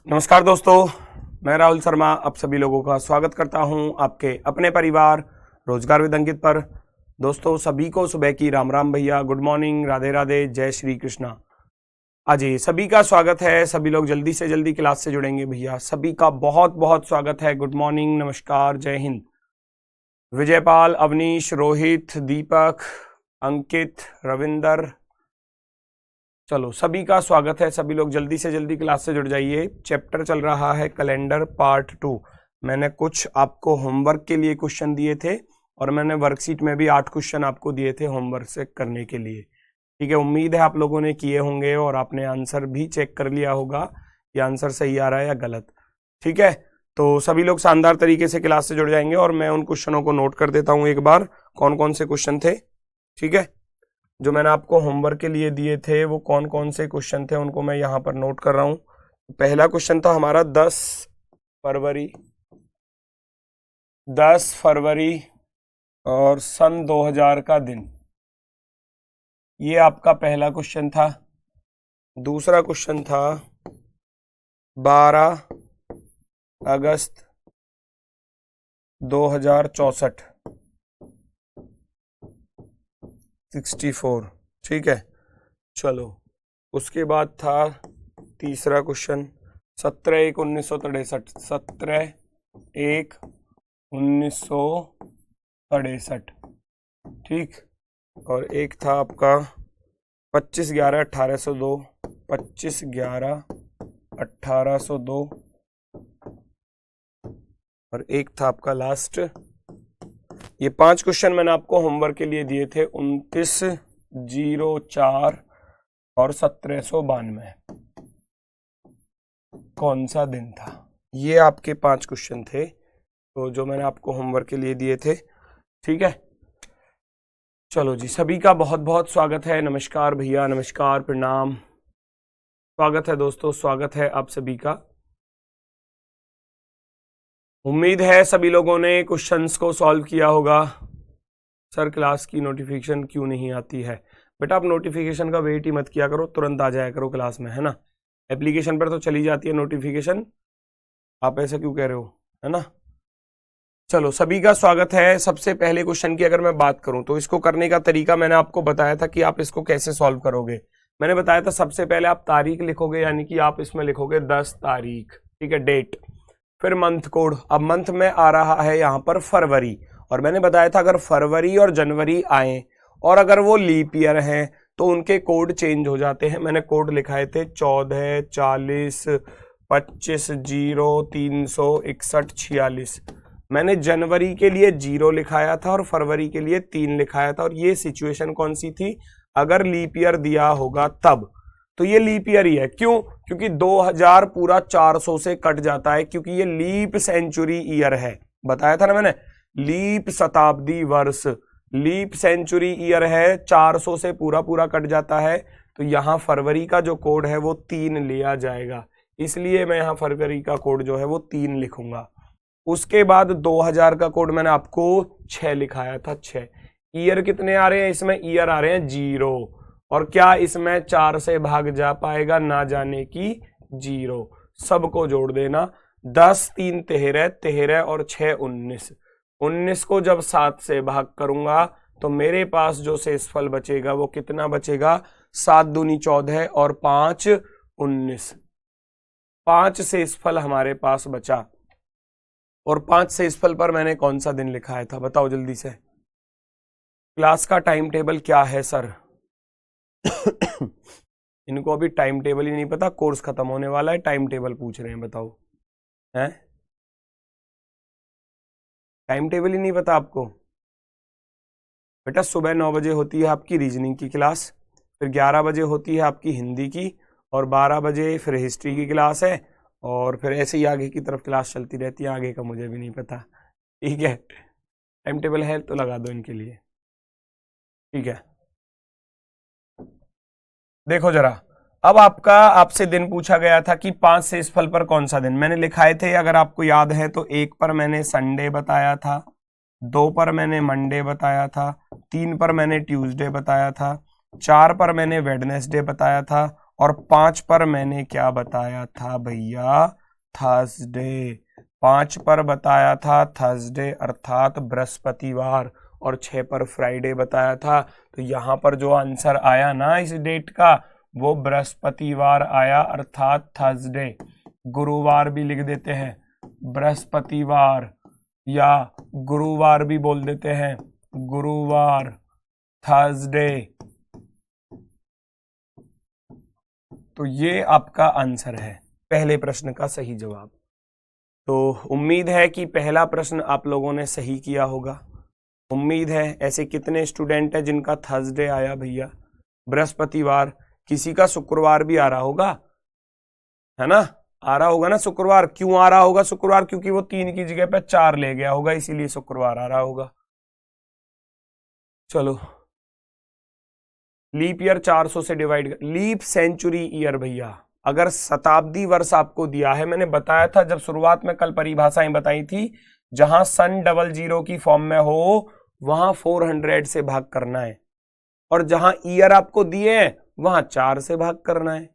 नमस्कार दोस्तों, मैं राहुल शर्मा आप सभी लोगों का स्वागत करता हूं आपके अपने परिवार रोजगार विद अंकित पर। दोस्तों सभी को सुबह की राम राम भैया, गुड मॉर्निंग, राधे राधे, जय श्री कृष्णा। अजय सभी का स्वागत है। सभी लोग जल्दी से जल्दी क्लास से जुड़ेंगे भैया, सभी का बहुत बहुत स्वागत है। गुड मॉर्निंग, नमस्कार, जय हिंद। विजयपाल, अवनीश, रोहित, दीपक, अंकित, रविंदर, चलो सभी का स्वागत है। सभी लोग जल्दी से जल्दी क्लास से जुड़ जाइए। चैप्टर चल रहा है कैलेंडर पार्ट 2। मैंने कुछ आपको होमवर्क के लिए क्वेश्चन दिए थे और मैंने वर्कशीट में भी 8 क्वेश्चन आपको दिए थे होमवर्क से करने के लिए। ठीक है, उम्मीद है आप लोगों ने किए होंगे और आपने आंसर भी चेक कर लिया होगा कि आंसर सही आ रहा है या गलत। ठीक है, तो सभी लोग शानदार तरीके से क्लास से जुड़ जाएंगे और मैं उन क्वेश्चनों को नोट कर देता हूँ एक बार, कौन कौन से क्वेश्चन थे। ठीक है, जो मैंने आपको होमवर्क के लिए दिए थे वो कौन कौन से क्वेश्चन थे उनको मैं यहाँ पर नोट कर रहा हूँ। पहला क्वेश्चन था हमारा 10 फरवरी और सन 2000 का दिन, ये आपका पहला क्वेश्चन था। दूसरा क्वेश्चन था 12 अगस्त 2064 64। ठीक है, चलो उसके बाद था तीसरा क्वेश्चन 17/1/1963 17/1/1963। ठीक, और एक था आपका 25/11/1802 25/11/1802 और एक था आपका लास्ट। ये 5 क्वेश्चन मैंने आपको होमवर्क के लिए दिए थे 29/04 और 1792। कौन सा दिन था? ये आपके 5 क्वेश्चन थे तो जो मैंने आपको होमवर्क के लिए दिए थे। ठीक है, चलो जी, सभी का बहुत बहुत स्वागत है। नमस्कार भैया, नमस्कार, प्रणाम, स्वागत है दोस्तों, स्वागत है आप सभी का। उम्मीद है सभी लोगों ने क्वेश्चंस को सॉल्व किया होगा। सर क्लास की नोटिफिकेशन क्यों नहीं आती है? बेटा आप नोटिफिकेशन का वेट ही मत किया करो, तुरंत आ जाया करो क्लास में, है ना। एप्लीकेशन पर तो चली जाती है नोटिफिकेशन, आप ऐसा क्यों कह रहे हो, है ना। चलो सभी का स्वागत है। सबसे पहले क्वेश्चन की अगर मैं बात करूं तो इसको करने का तरीका मैंने आपको बताया था कि आप इसको कैसे सॉल्व करोगे। मैंने बताया था सबसे पहले आप तारीख लिखोगे, यानी कि आप इसमें लिखोगे 10 तारीख, ठीक है, डेट, फिर मंथ कोड। अब मंथ में आ रहा है यहाँ पर फरवरी, और मैंने बताया था अगर फरवरी और जनवरी आए और अगर वो लीप ईयर हैं तो उनके कोड चेंज हो जाते हैं। मैंने कोड लिखाए थे 14, 40, 25, 0, 361, 46। मैंने जनवरी के लिए 0 लिखाया था और फरवरी के लिए 3 लिखाया था। और ये सिचुएशन कौन सी थी? अगर लीप ईयर दिया होगा तब, तो ये लीप ईयर ही है। क्यों? क्योंकि 2000 पूरा 400 से कट जाता है, क्योंकि ये लीप सेंचुरी ईयर है। बताया था ना मैंने, लीप शताब्दी वर्ष, लीप सेंचुरी ईयर है, 400 से पूरा पूरा कट जाता है। तो यहाँ फरवरी का जो कोड है वो 3 लिया जाएगा, इसलिए मैं यहाँ फरवरी का कोड जो है वो 3 लिखूंगा। उसके बाद 2000 का कोड मैंने आपको 6 लिखाया था, 6। ईयर कितने आ रहे हैं इसमें? ईयर आ रहे हैं 0, और क्या इसमें 4 से भाग जा पाएगा? ना जाने की 0। सबको जोड़ देना, 10 3 13, 13 और 6 19। 19 को जब 7 से भाग करूंगा तो मेरे पास जो शेषफल बचेगा वो कितना बचेगा? 7 दूनी 14 और 5 19। 5 शेषफल हमारे पास बचा, और 5 शेषफल पर मैंने कौन सा दिन लिखाया था? बताओ जल्दी से। क्लास का टाइम टेबल क्या है सर? इनको अभी टाइम टेबल ही नहीं पता, कोर्स खत्म होने वाला है, टाइम टेबल पूछ रहे हैं, बताओ। हैं? टाइम टेबल ही नहीं पता आपको? बेटा सुबह 9 बजे होती है आपकी रीजनिंग की क्लास, फिर 11 बजे होती है आपकी हिंदी की, और 12 बजे फिर हिस्ट्री की क्लास है, और फिर ऐसे ही आगे की तरफ क्लास चलती रहती है। आगे का मुझे भी नहीं पता। ठीक है, टाइम टेबल है तो लगा दो इनके लिए। ठीक है, देखो जरा, अब आपसे दिन पूछा गया था कि 5 शेषफल पर कौन सा दिन। मैंने लिखाए थे, अगर आपको याद है तो 1 पर मैंने संडे बताया था, 2 पर मैंने मंडे बताया था, 3 पर मैंने ट्यूसडे बताया था, 4 पर मैंने वेडनेसडे बताया था, और 5 पर मैंने क्या बताया था भैया, थर्सडे। 5 पर बताया था थर्सडे अर्थात बृहस्पतिवार, और 6 पर फ्राइडे बताया था। तो यहाँ पर जो आंसर आया ना इस डेट का, वो बृहस्पतिवार आया अर्थात थर्सडे। गुरुवार भी लिख देते हैं, बृहस्पतिवार, या गुरुवार भी बोल देते हैं, गुरुवार, थर्सडे। तो ये आपका आंसर है पहले प्रश्न का सही जवाब। तो उम्मीद है कि पहला प्रश्न आप लोगों ने सही किया होगा। उम्मीद है। ऐसे कितने स्टूडेंट हैं जिनका थर्सडे आया भैया, बृहस्पतिवार? किसी का शुक्रवार भी आ रहा होगा, है ना? आ रहा होगा ना शुक्रवार। क्यों आ रहा होगा शुक्रवार? क्योंकि वो 3 की जगह पे 4 ले गया होगा, इसीलिए शुक्रवार आ रहा होगा। चलो, लीप ईयर 400 से डिवाइड कर, लीप सेंचुरी ईयर भैया। अगर शताब्दी वर्ष आपको दिया है, मैंने बताया था जब शुरुआत में कल परिभाषाएं बताई थी, जहां सन 00 की फॉर्म में हो वहां 400 से भाग करना है, और जहां ईयर आपको दिए हैं वहां 4 से भाग करना है।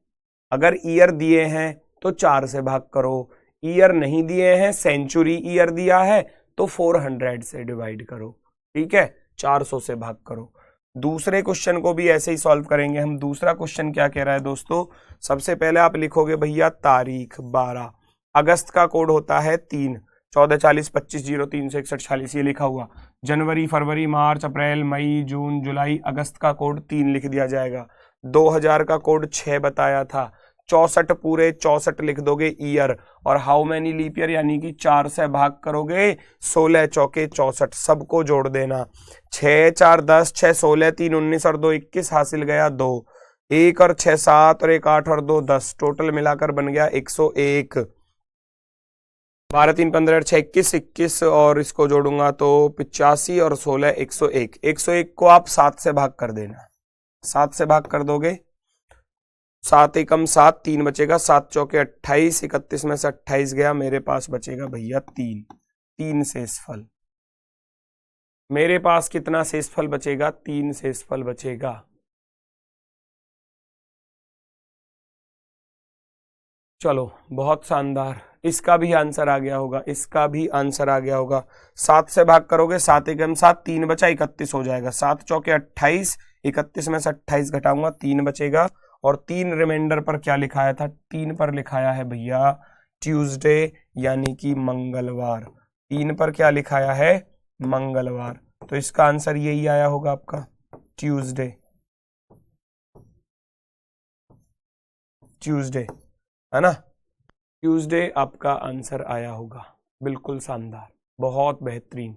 अगर ईयर दिए हैं तो 4 से भाग करो, ईयर नहीं दिए हैं, सेंचुरी ईयर दिया है तो 400 से डिवाइड करो। ठीक है, 400 से भाग करो। दूसरे क्वेश्चन को भी ऐसे ही सॉल्व करेंगे हम। दूसरा क्वेश्चन क्या कह रहा है दोस्तों? सबसे पहले आप लिखोगे भैया तारीख 12 अगस्त का कोड होता है 3, 14, 40, 25, 0, 3, 61, 46, ये लिखा हुआ। जनवरी, फरवरी, मार्च, अप्रैल, मई, जून, जुलाई, अगस्त का कोड 3 लिख दिया जाएगा। 2000 का कोड 6 बताया था। 64 पूरे 64 लिख दोगे ईयर, और हाउ मैनी लीप ईयर यानी कि 4 से भाग करोगे, 16 चौके 64, सबको जोड़ देना। 6 4 10, 6 16, 3 19 और 2 21, हासिल गया 2। 1 और 6 7 और 1 8 और 2 10, टोटल मिलाकर बन गया 101। 12 3 15 6 21, 21 और इसको जोड़ूंगा तो 85 और 16 101। 101 को आप 7 से भाग कर देना। 7 से भाग कर दोगे, 7 एकम 7, 3 बचेगा, 7 चौके 28, 31 में से 28 गया, मेरे पास बचेगा भैया 3 शेषफल। मेरे पास कितना शेषफल बचेगा? 3 शेषफल बचेगा। चलो, बहुत शानदार, इसका भी आंसर आ गया होगा, इसका भी आंसर आ गया होगा। 7 से भाग करोगे, 7 एकम 7, 3 बचा, 31 हो जाएगा। 7 चौके 28, 31 में से 28 घटाऊंगा, 3 बचेगा। और 3 रिमाइंडर पर क्या लिखाया था? 3 पर लिखाया है भैया ट्यूसडे यानी कि मंगलवार। 3 पर क्या लिखाया है? मंगलवार। तो इसका आंसर यही आया होगा आपका, ट्यूसडे। ट्यूसडे है ना? ट्यूसडे आपका आंसर आया होगा। बिल्कुल शानदार, बहुत बेहतरीन।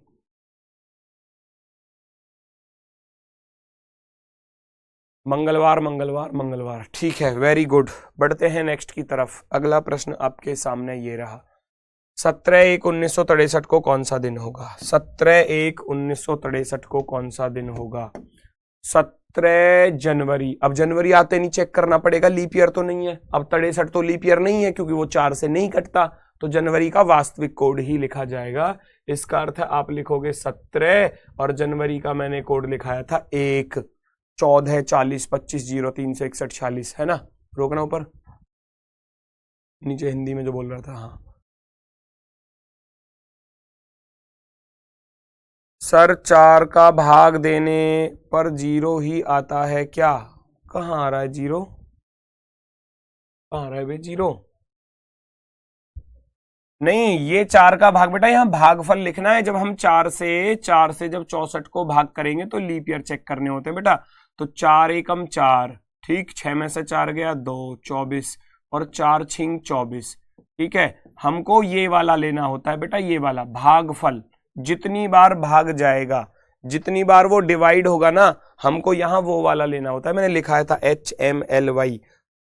मंगलवार मंगलवार मंगलवार, ठीक है, वेरी गुड। बढ़ते हैं नेक्स्ट की तरफ। अगला प्रश्न आपके सामने ये रहा। 17/1/1963 को कौन सा दिन होगा? 17/1/1963 को कौन सा दिन होगा? 17 जनवरी। अब जनवरी आते नहीं चेक करना पड़ेगा, लीप ईयर तो नहीं है। अब 63 तो लीप ईयर नहीं है क्योंकि वो 4 से नहीं कटता, तो जनवरी का वास्तविक कोड ही लिखा जाएगा। इसका अर्थ है आप लिखोगे 17 और जनवरी का मैंने कोड लिखाया था 1, 14, 40, 25, 0, 3, 61, 46, है ना? रोकना ऊपर नीचे हिंदी में जो बोल रहा था। हाँ सर, 4 का भाग देने पर 0 ही आता है क्या? कहाँ आ रहा है 0? कहाँ आ रहा है भाई 0? नहीं, ये 4 का भाग बेटा यहाँ भागफल लिखना है। जब हम 4 से जब 64 को भाग करेंगे तो लीप ईयर चेक करने होते हैं बेटा। तो 4 एकम 4, ठीक, 6 में से 4 गया 2, 24, और 4 छिंग 24। ठीक है, हमको ये वाला लेना होता है बेटा, ये वाला भागफल। जितनी बार भाग जाएगा, जितनी बार वो डिवाइड होगा ना, हमको यहाँ वो वाला लेना होता है। मैंने लिखाया था HMLY,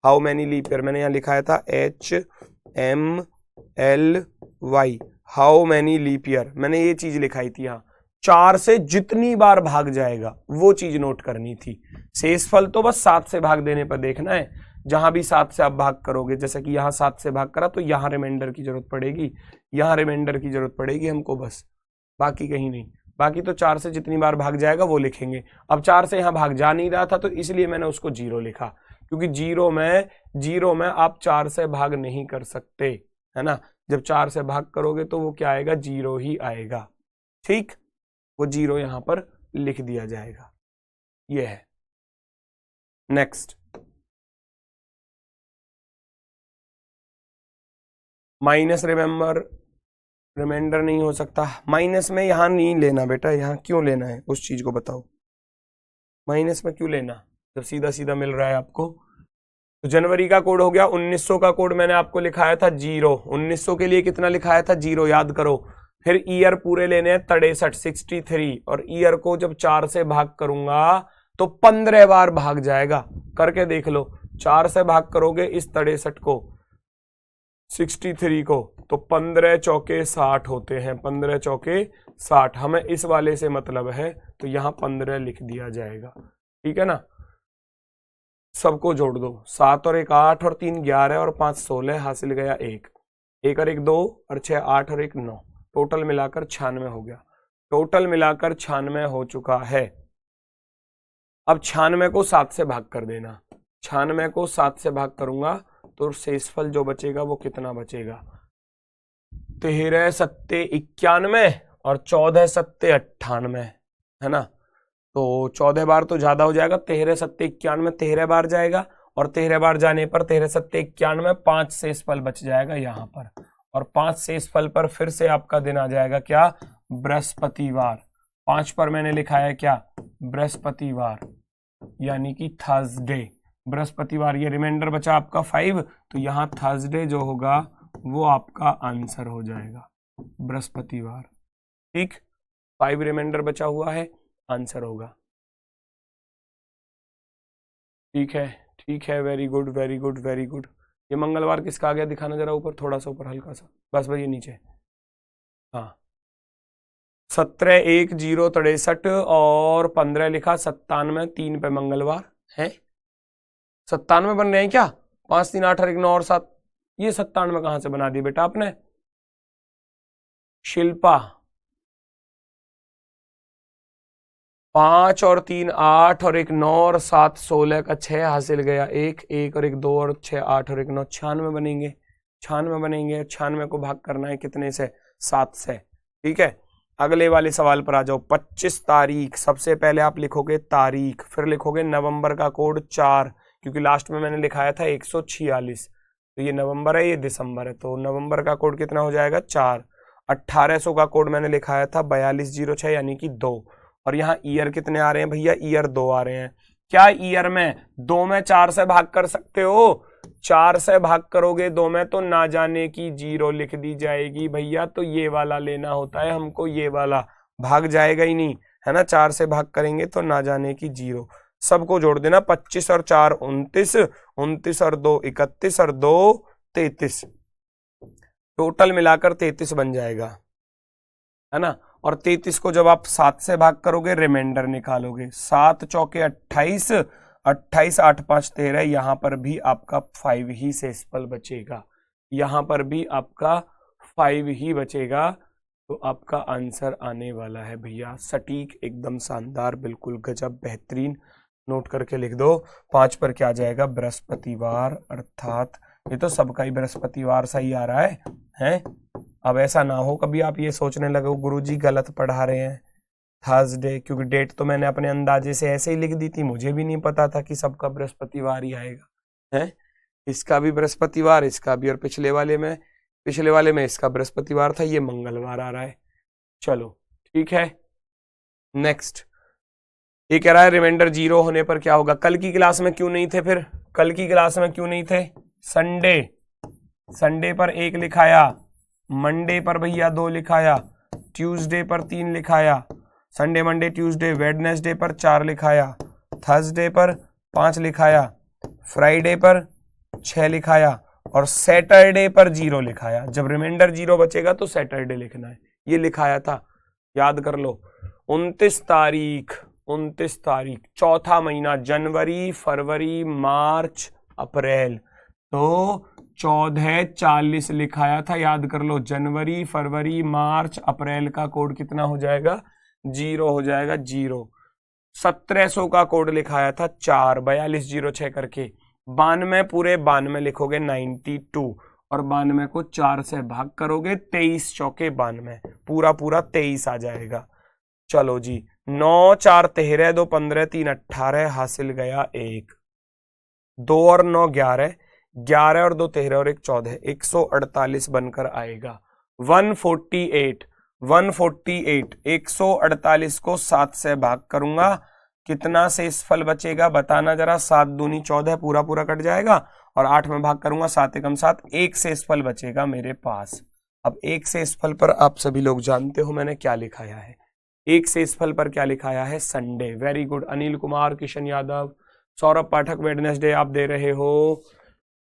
how many leap year. मैंने यहाँ लिखाया था HMLY, how many leap year. मैंने ये चीज लिखाई थी यहाँ। 4 से जितनी बार भाग जाएगा वो चीज नोट करनी थी। शेषफल तो बस 7 से भाग देने पर देखना है। जहां भी 7 से आप भाग करोगे, जैसे कि यहाँ 7 से भाग करा तो यहाँ रिमाइंडर की जरूरत पड़ेगी, यहाँ रिमाइंडर की जरूरत पड़ेगी हमको बस, बाकी कहीं नहीं। बाकी तो 4 से जितनी बार भाग जाएगा वो लिखेंगे। अब 4 से यहाँ भाग जा नहीं रहा था तो इसलिए मैंने उसको 0 लिखा। क्योंकि जीरो में आप 4 से भाग नहीं कर सकते, है ना। जब 4 से भाग करोगे तो वो क्या आएगा, 0 ही आएगा। ठीक, वो 0 यहां पर लिख दिया जाएगा। ये है। नेक्स्ट, माइनस रिमाइंडर नहीं हो सकता। माइनस में यहां नहीं लेना बेटा, यहां क्यों लेना है उस चीज को बताओ। माइनस में क्यों लेना जब सीधा सीधा मिल रहा है आपको। तो जनवरी का कोड हो गया, 1900 का कोड मैंने आपको लिखाया था 0, 1900 के लिए कितना लिखाया था 0, याद करो। फिर ईयर पूरे लेने हैं 63 और ईयर को जब 4 से भाग करूंगा तो 15 बार भाग जाएगा। करके देख लो, 4 से भाग करोगे इस 63 को 63 को तो 15 चौके 60 होते हैं, 15 चौके 60। हमें इस वाले से मतलब है तो यहां 15 लिख दिया जाएगा। ठीक है ना, सबको जोड़ दो, 7 और 1 8 और 3 11 और 5 16, हासिल गया 1 और 1 2 और 6 8 और 1 9, टोटल मिलाकर 96 हो गया। टोटल मिलाकर 96 हो चुका है। अब 96 को 7 से भाग कर देना, 96 को 7 से भाग करूंगा तो शेषफल जो बचेगा वो कितना बचेगा, 13 सत्ते 91 और 14 सत्ते 98, है ना। तो 14 बार तो ज्यादा हो जाएगा, 13 सत्ते 91 13 बार जाएगा और 13 बार जाने पर 13 सत्ते 91 5 शेषफल बच जाएगा यहां पर, और 5 शेषफल पर फिर से आपका दिन आ जाएगा क्या, बृहस्पतिवार। 5 पर मैंने लिखा है क्या, बृहस्पतिवार, यानी कि थर्सडे, बृहस्पतिवार। ये रिमाइंडर बचा आपका 5, तो यहां थर्सडे जो होगा वो आपका आंसर हो जाएगा, बृहस्पतिवार। ठीक, 5 रिमाइंडर बचा हुआ है, आंसर होगा। ठीक है, ठीक है, very good very good very good. ये मंगलवार किसका आ गया, दिखाना जरा ऊपर, थोड़ा सा ऊपर, हल्का सा, बस ये नीचे। हाँ, 17 1 0 63 और 15 लिखा, 97 3 पे मंगलवार है। 97 बन रहे हैं क्या, 5 3 8 और 1 9 और 7, ये 97 कहां से बना दी बेटा आपने, शिल्पा। 5 और 3 8 और 1 9 और 7 16 का 6, हासिल गया 1 और 1 2 और 6 8 और 1 9, 96 बनेंगे। 96 बनेंगे, 96 को भाग करना है कितने से, 7 से। ठीक है, अगले वाले सवाल पर आ जाओ। 25 तारीख, सबसे पहले आप लिखोगे तारीख, फिर लिखोगे नवंबर का कोड 4, क्योंकि लास्ट में मैंने लिखाया था 146, तो ये नवंबर है ये दिसंबर है, तो नवंबर का कोड कितना हो जाएगा 4। 1800 का कोड मैंने लिखाया था 4206 यानी कि 2, और यहाँ ईयर कितने आ रहे हैं भैया, ईयर 2 आ रहे हैं। क्या ईयर में 2 में 4 से भाग कर सकते हो, 4 से भाग करोगे 2 में तो ना जाने की 0 लिख दी जाएगी भैया, तो ये वाला लेना होता है हमको, ये वाला भाग जाएगा ही नहीं, है ना। 4 से भाग करेंगे तो ना जाने की 0, सबको जोड़ देना। 25 और 4 29, 29 और 2 31 और 2 33, टोटल मिलाकर 33 बन जाएगा, है ना। और 33 को जब आप 7 से भाग करोगे रिमाइंडर निकालोगे, 7 चौके 28, 28 8 5 13, यहां पर भी आपका 5 ही शेषफल बचेगा, यहां पर भी आपका 5 ही बचेगा, तो आपका आंसर आने वाला है भैया सटीक, एकदम शानदार, बिल्कुल गजब, बेहतरीन। नोट करके लिख दो। 5 पर क्या जाएगा, बृहस्पतिवार, अर्थात ये तो सबका ही बृहस्पतिवार सही आ रहा है? अब ऐसा ना हो कभी आप ये सोचने लगो गुरुजी गलत पढ़ा रहे हैं, थर्सडे, क्योंकि डेट तो मैंने अपने अंदाजे से ऐसे ही लिख दी थी, मुझे भी नहीं पता था कि सबका बृहस्पतिवार ही आएगा, है। इसका भी बृहस्पतिवार, इसका भी, और पिछले वाले में इसका बृहस्पतिवार था, ये मंगलवार आ रहा है। चलो ठीक है, नेक्स्ट। ये कह रहा है रिमाइंडर 0 होने पर क्या होगा। कल की क्लास में क्यों नहीं थे, फिर कल की क्लास में क्यों नहीं थे, संडे पर 1 लिखाया, मंडे पर भैया 2 लिखाया, ट्यूसडे पर 3 लिखाया, संडे मंडे ट्यूसडे वेडनेसडे पर 4 लिखाया, थर्सडे पर 5 लिखाया, फ्राइडे पर 6 लिखाया, और सैटरडे पर 0 लिखाया। जब रिमाइंडर 0 बचेगा तो सैटरडे लिखना है, ये लिखाया था, याद कर लो। 29 तारीख, चौथा महीना, जनवरी फरवरी मार्च अप्रैल, तो 1440 लिखाया था, याद कर लो। जनवरी फरवरी मार्च अप्रैल का कोड कितना हो जाएगा, 0 हो जाएगा, 0। 1700 का कोड लिखाया था 4, 4206 करके, 92 पूरे 92 लिखोगे 92, और 92 को 4 से भाग करोगे 23 चौके 92, पूरा पूरा 23 आ जाएगा। चलो जी, 9 4 13, 2 15, 3 18, हासिल गया 1, 2 और 9 11, 11 और 2 13 और 1 14, 148 बनकर आएगा। 148, 148, 148 को 7 से भाग करूंगा, कितना शेषफल बचेगा बताना जरा। 7 दूनी 14, पूरा पूरा कट जाएगा, और 8 में भाग करूंगा, 7 एकम 7, एक शेषफल बचेगा मेरे पास। अब एक शेषफल पर आप सभी लोग जानते हो मैंने क्या लिखाया है, एक शेषफल पर क्या लिखाया है, Sunday. Very good, Anil Kumar, Kishan Yadav, Saurabh Pathak, Wednesday आप दे रहे हो।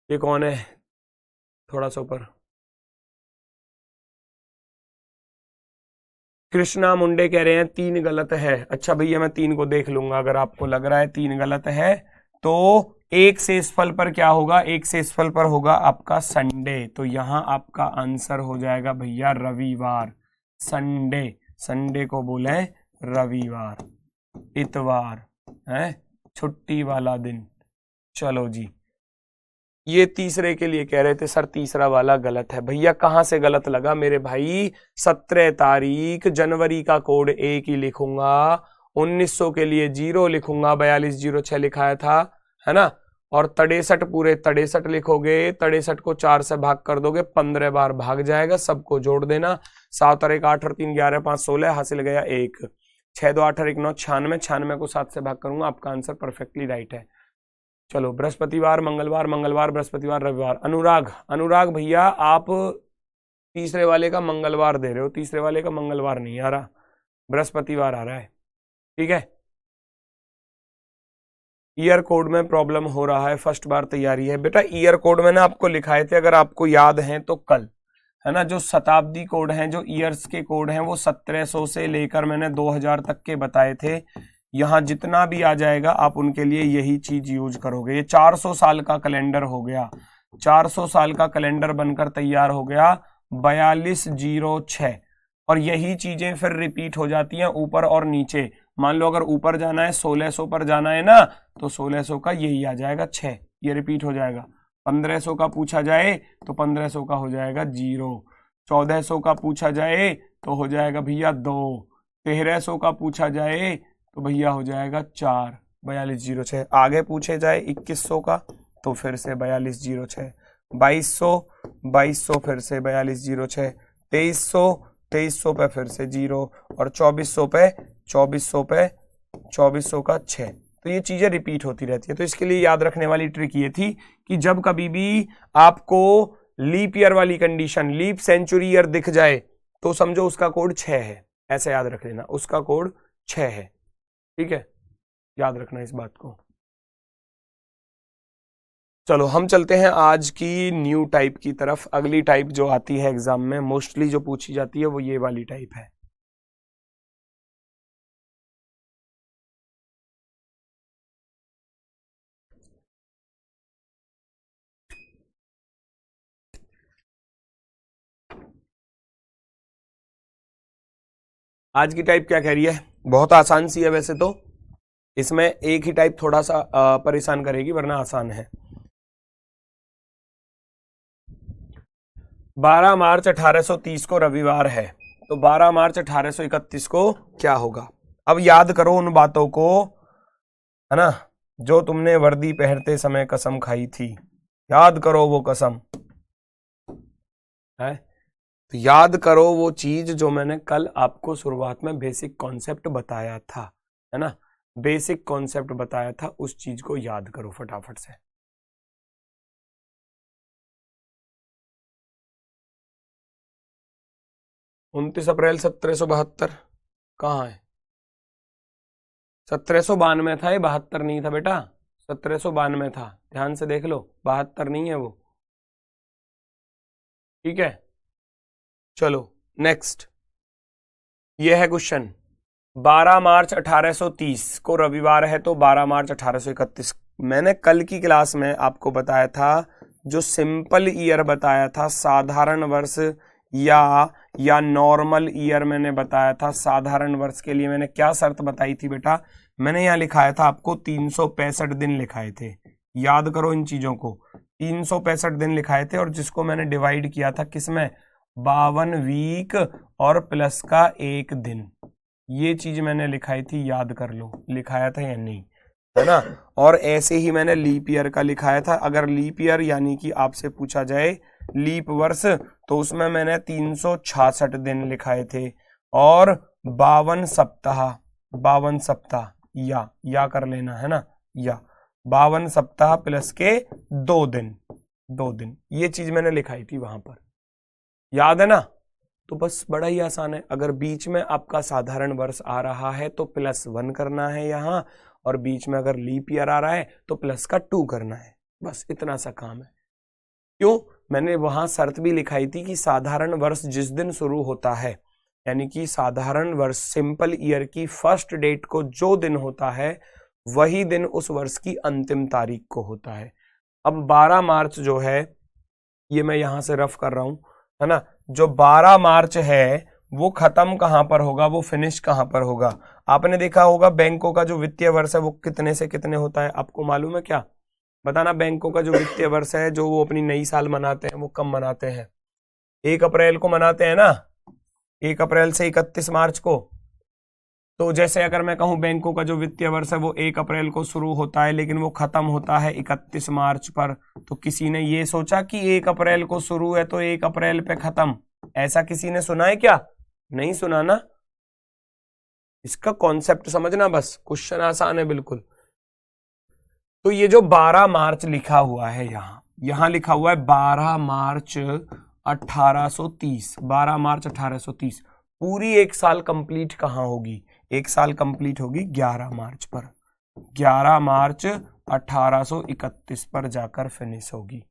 ये कौन है, थोड़ा सा ऊपर, कृष्णा मुंडे कह रहे हैं 3 गलत है। अच्छा भैया मैं 3 को देख लूंगा, अगर आपको लग रहा है 3 गलत है तो एक शेषफल पर क्या होगा, एक शेषफल पर होगा आपका संडे, तो यहां आपका आंसर हो जाएगा भैया रविवार। संडे, संडे को बोले रविवार, इतवार है छुट्टी वाला दिन। चलो जी, ये तीसरे के लिए कह रहे थे सर तीसरा वाला गलत है। भैया कहां से गलत लगा मेरे भाई, 17 तारीख जनवरी का कोड 1 ही लिखूंगा, 1900 के लिए 0 लिखूंगा, 4206 लिखाया था है ना, और 63 पूरे 63 लिखोगे, 63 को 4 से भाग कर दोगे, 15 बार भाग जाएगा, सबको जोड़ देना, 7 और 1 8 और 3 11 5 16, हासिल गया 1, 6 2 8 और 1 9 96, 96 को 7 से भाग करूंगा, आपका आंसर परफेक्टली राइट है। चलो, बृहस्पतिवार मंगलवार, मंगलवार बृहस्पतिवार रविवार। अनुराग, अनुराग भैया आप तीसरे वाले का मंगलवार दे रहे हो, तीसरे वाले का मंगलवार नहीं आ रहा, बृहस्पतिवार आ रहा है, ठीक है। ईयर कोड में प्रॉब्लम हो रहा है, फर्स्ट बार तैयारी है बेटा। ईयर कोड मैंने आपको लिखाए थे, अगर आपको याद है तो कल, है ना, जो शताब्दी कोड हैं, जो ईयर्स के कोड हैं, वो 1700 से लेकर मैंने 2000 तक के बताए थे। यहां जितना भी आ जाएगा आप उनके लिए यही चीज यूज करोगे। ये 400 साल का कैलेंडर हो गया, 400 साल का कैलेंडर बनकर तैयार हो गया 4206, और यही चीजें फिर रिपीट हो जाती हैं ऊपर और नीचे। मान लो अगर ऊपर जाना है 1600 पर जाना है ना, तो 1600 का यही आ जाएगा 6, ये रिपीट हो जाएगा। 1500 का पूछा जाए तो 1500 का हो जाएगा 0, 1400 का पूछा जाए तो हो जाएगा भैया 2, 1300 का पूछा जाए तो भैया हो जाएगा 4, 4206। आगे पूछे जाए 2100 का तो फिर से 4206, 2200, 2200 फिर से 4206, 2300, 2300 पे फिर से 0, और 2400 पे 2400 पे 2400 का 6। तो ये चीजें रिपीट होती रहती है। तो इसके लिए याद रखने वाली ट्रिक ये थी कि जब कभी भी आपको लीप ईयर वाली कंडीशन, लीप सेंचुरी ईयर दिख जाए तो समझो उसका कोड 6 है, ऐसे याद रख लेना, उसका कोड 6 है, ठीक है, याद रखना इस बात को। चलो हम चलते हैं आज की न्यू टाइप की तरफ। अगली टाइप जो आती है एग्जाम में मोस्टली जो पूछी जाती है वो ये वाली टाइप है। आज की टाइप क्या कह रही है, बहुत आसान सी है वैसे तो, इसमें एक ही टाइप थोड़ा सा परेशान करेगी वरना आसान है। 12 मार्च 1830 को रविवार है, तो 12 मार्च 1831 को क्या होगा। अब याद करो उन बातों को, है ना, जो तुमने वर्दी पहनते समय कसम खाई थी, याद करो वो कसम है। तो याद करो वो चीज जो मैंने कल आपको शुरुआत में बेसिक कॉन्सेप्ट बताया था, है ना, बेसिक कॉन्सेप्ट बताया था, उस चीज को याद करो फटाफट से। उनतीस अप्रैल 1772 कहाँ है, 1792 था, ये 72 नहीं था बेटा, 1792 था, ध्यान से देख लो, 72 नहीं है वो, ठीक है। चलो नेक्स्ट, ये है क्वेश्चन। 12 मार्च 1830 को रविवार है, तो 12 मार्च 1831, मैंने कल की क्लास में आपको बताया था, जो सिंपल ईयर बताया था, साधारण वर्ष या नॉर्मल ईयर मैंने बताया था। साधारण वर्ष के लिए मैंने क्या शर्त बताई थी बेटा, मैंने यहां लिखाया था आपको 365 दिन लिखाए थे, याद करो इन चीजों को। 365 दिन लिखाए थे और जिसको मैंने डिवाइड किया था किसमें, 52 वीक और प्लस का 1 दिन। ये चीज मैंने लिखाई थी, याद कर लो लिखाया था या नहीं, है ना। और ऐसे ही मैंने लीप ईयर का लिखाया था। अगर लीप ईयर यानी कि आपसे पूछा जाए लीप वर्ष, तो उसमें मैंने 366 दिन लिखाए थे और 52 सप्ताह, 52 सप्ताह या कर लेना, है ना, या 52 सप्ताह प्लस के 2 दिन, 2 दिन, ये चीज मैंने लिखाई थी वहां पर, याद है ना। तो बस बड़ा ही आसान है। अगर बीच में आपका साधारण वर्ष आ रहा है तो +1 करना है यहाँ, और बीच में अगर लीप ईयर आ रहा है तो प्लस का 2 करना है, बस इतना सा काम है। क्यों, मैंने वहां शर्त भी लिखाई थी कि साधारण वर्ष जिस दिन शुरू होता है, यानी कि साधारण वर्ष सिंपल ईयर की फर्स्ट डेट को जो दिन होता है वही दिन उस वर्ष की अंतिम तारीख को होता है। अब 12 मार्च जो है, ये मैं यहां से रफ कर रहा हूं, है ना, जो 12 मार्च है वो खत्म कहां पर होगा, वो फिनिश कहां पर होगा। आपने देखा होगा बैंकों का जो वित्तीय वर्ष है वो कितने से कितने होता है, आपको मालूम है क्या, बताना। बैंकों का जो वित्तीय वर्ष है, जो वो अपनी नई साल मनाते हैं, वो कब मनाते हैं, 1 अप्रैल को मनाते हैं ना, 1 अप्रैल से 31 मार्च को। तो जैसे अगर मैं कहूं बैंकों का जो वित्तीय वर्ष है वो 1 अप्रैल को शुरू होता है लेकिन वो खत्म होता है 31 मार्च पर, तो किसी ने ये सोचा कि 1 अप्रैल को शुरू है तो 1 अप्रैल पे खत्म, ऐसा किसी ने सुना है क्या, नहीं सुना ना। इसका कॉन्सेप्ट समझना, बस क्वेश्चन आसान है बिल्कुल। तो ये जो 12 मार्च लिखा हुआ है यहां लिखा हुआ है 12 मार्च 1830, 12 मार्च 1830, पूरी 1 साल कंप्लीट कहां होगी, 1 साल कंप्लीट होगी 11 मार्च पर, 11 मार्च 1831 पर जाकर फिनिश होगी।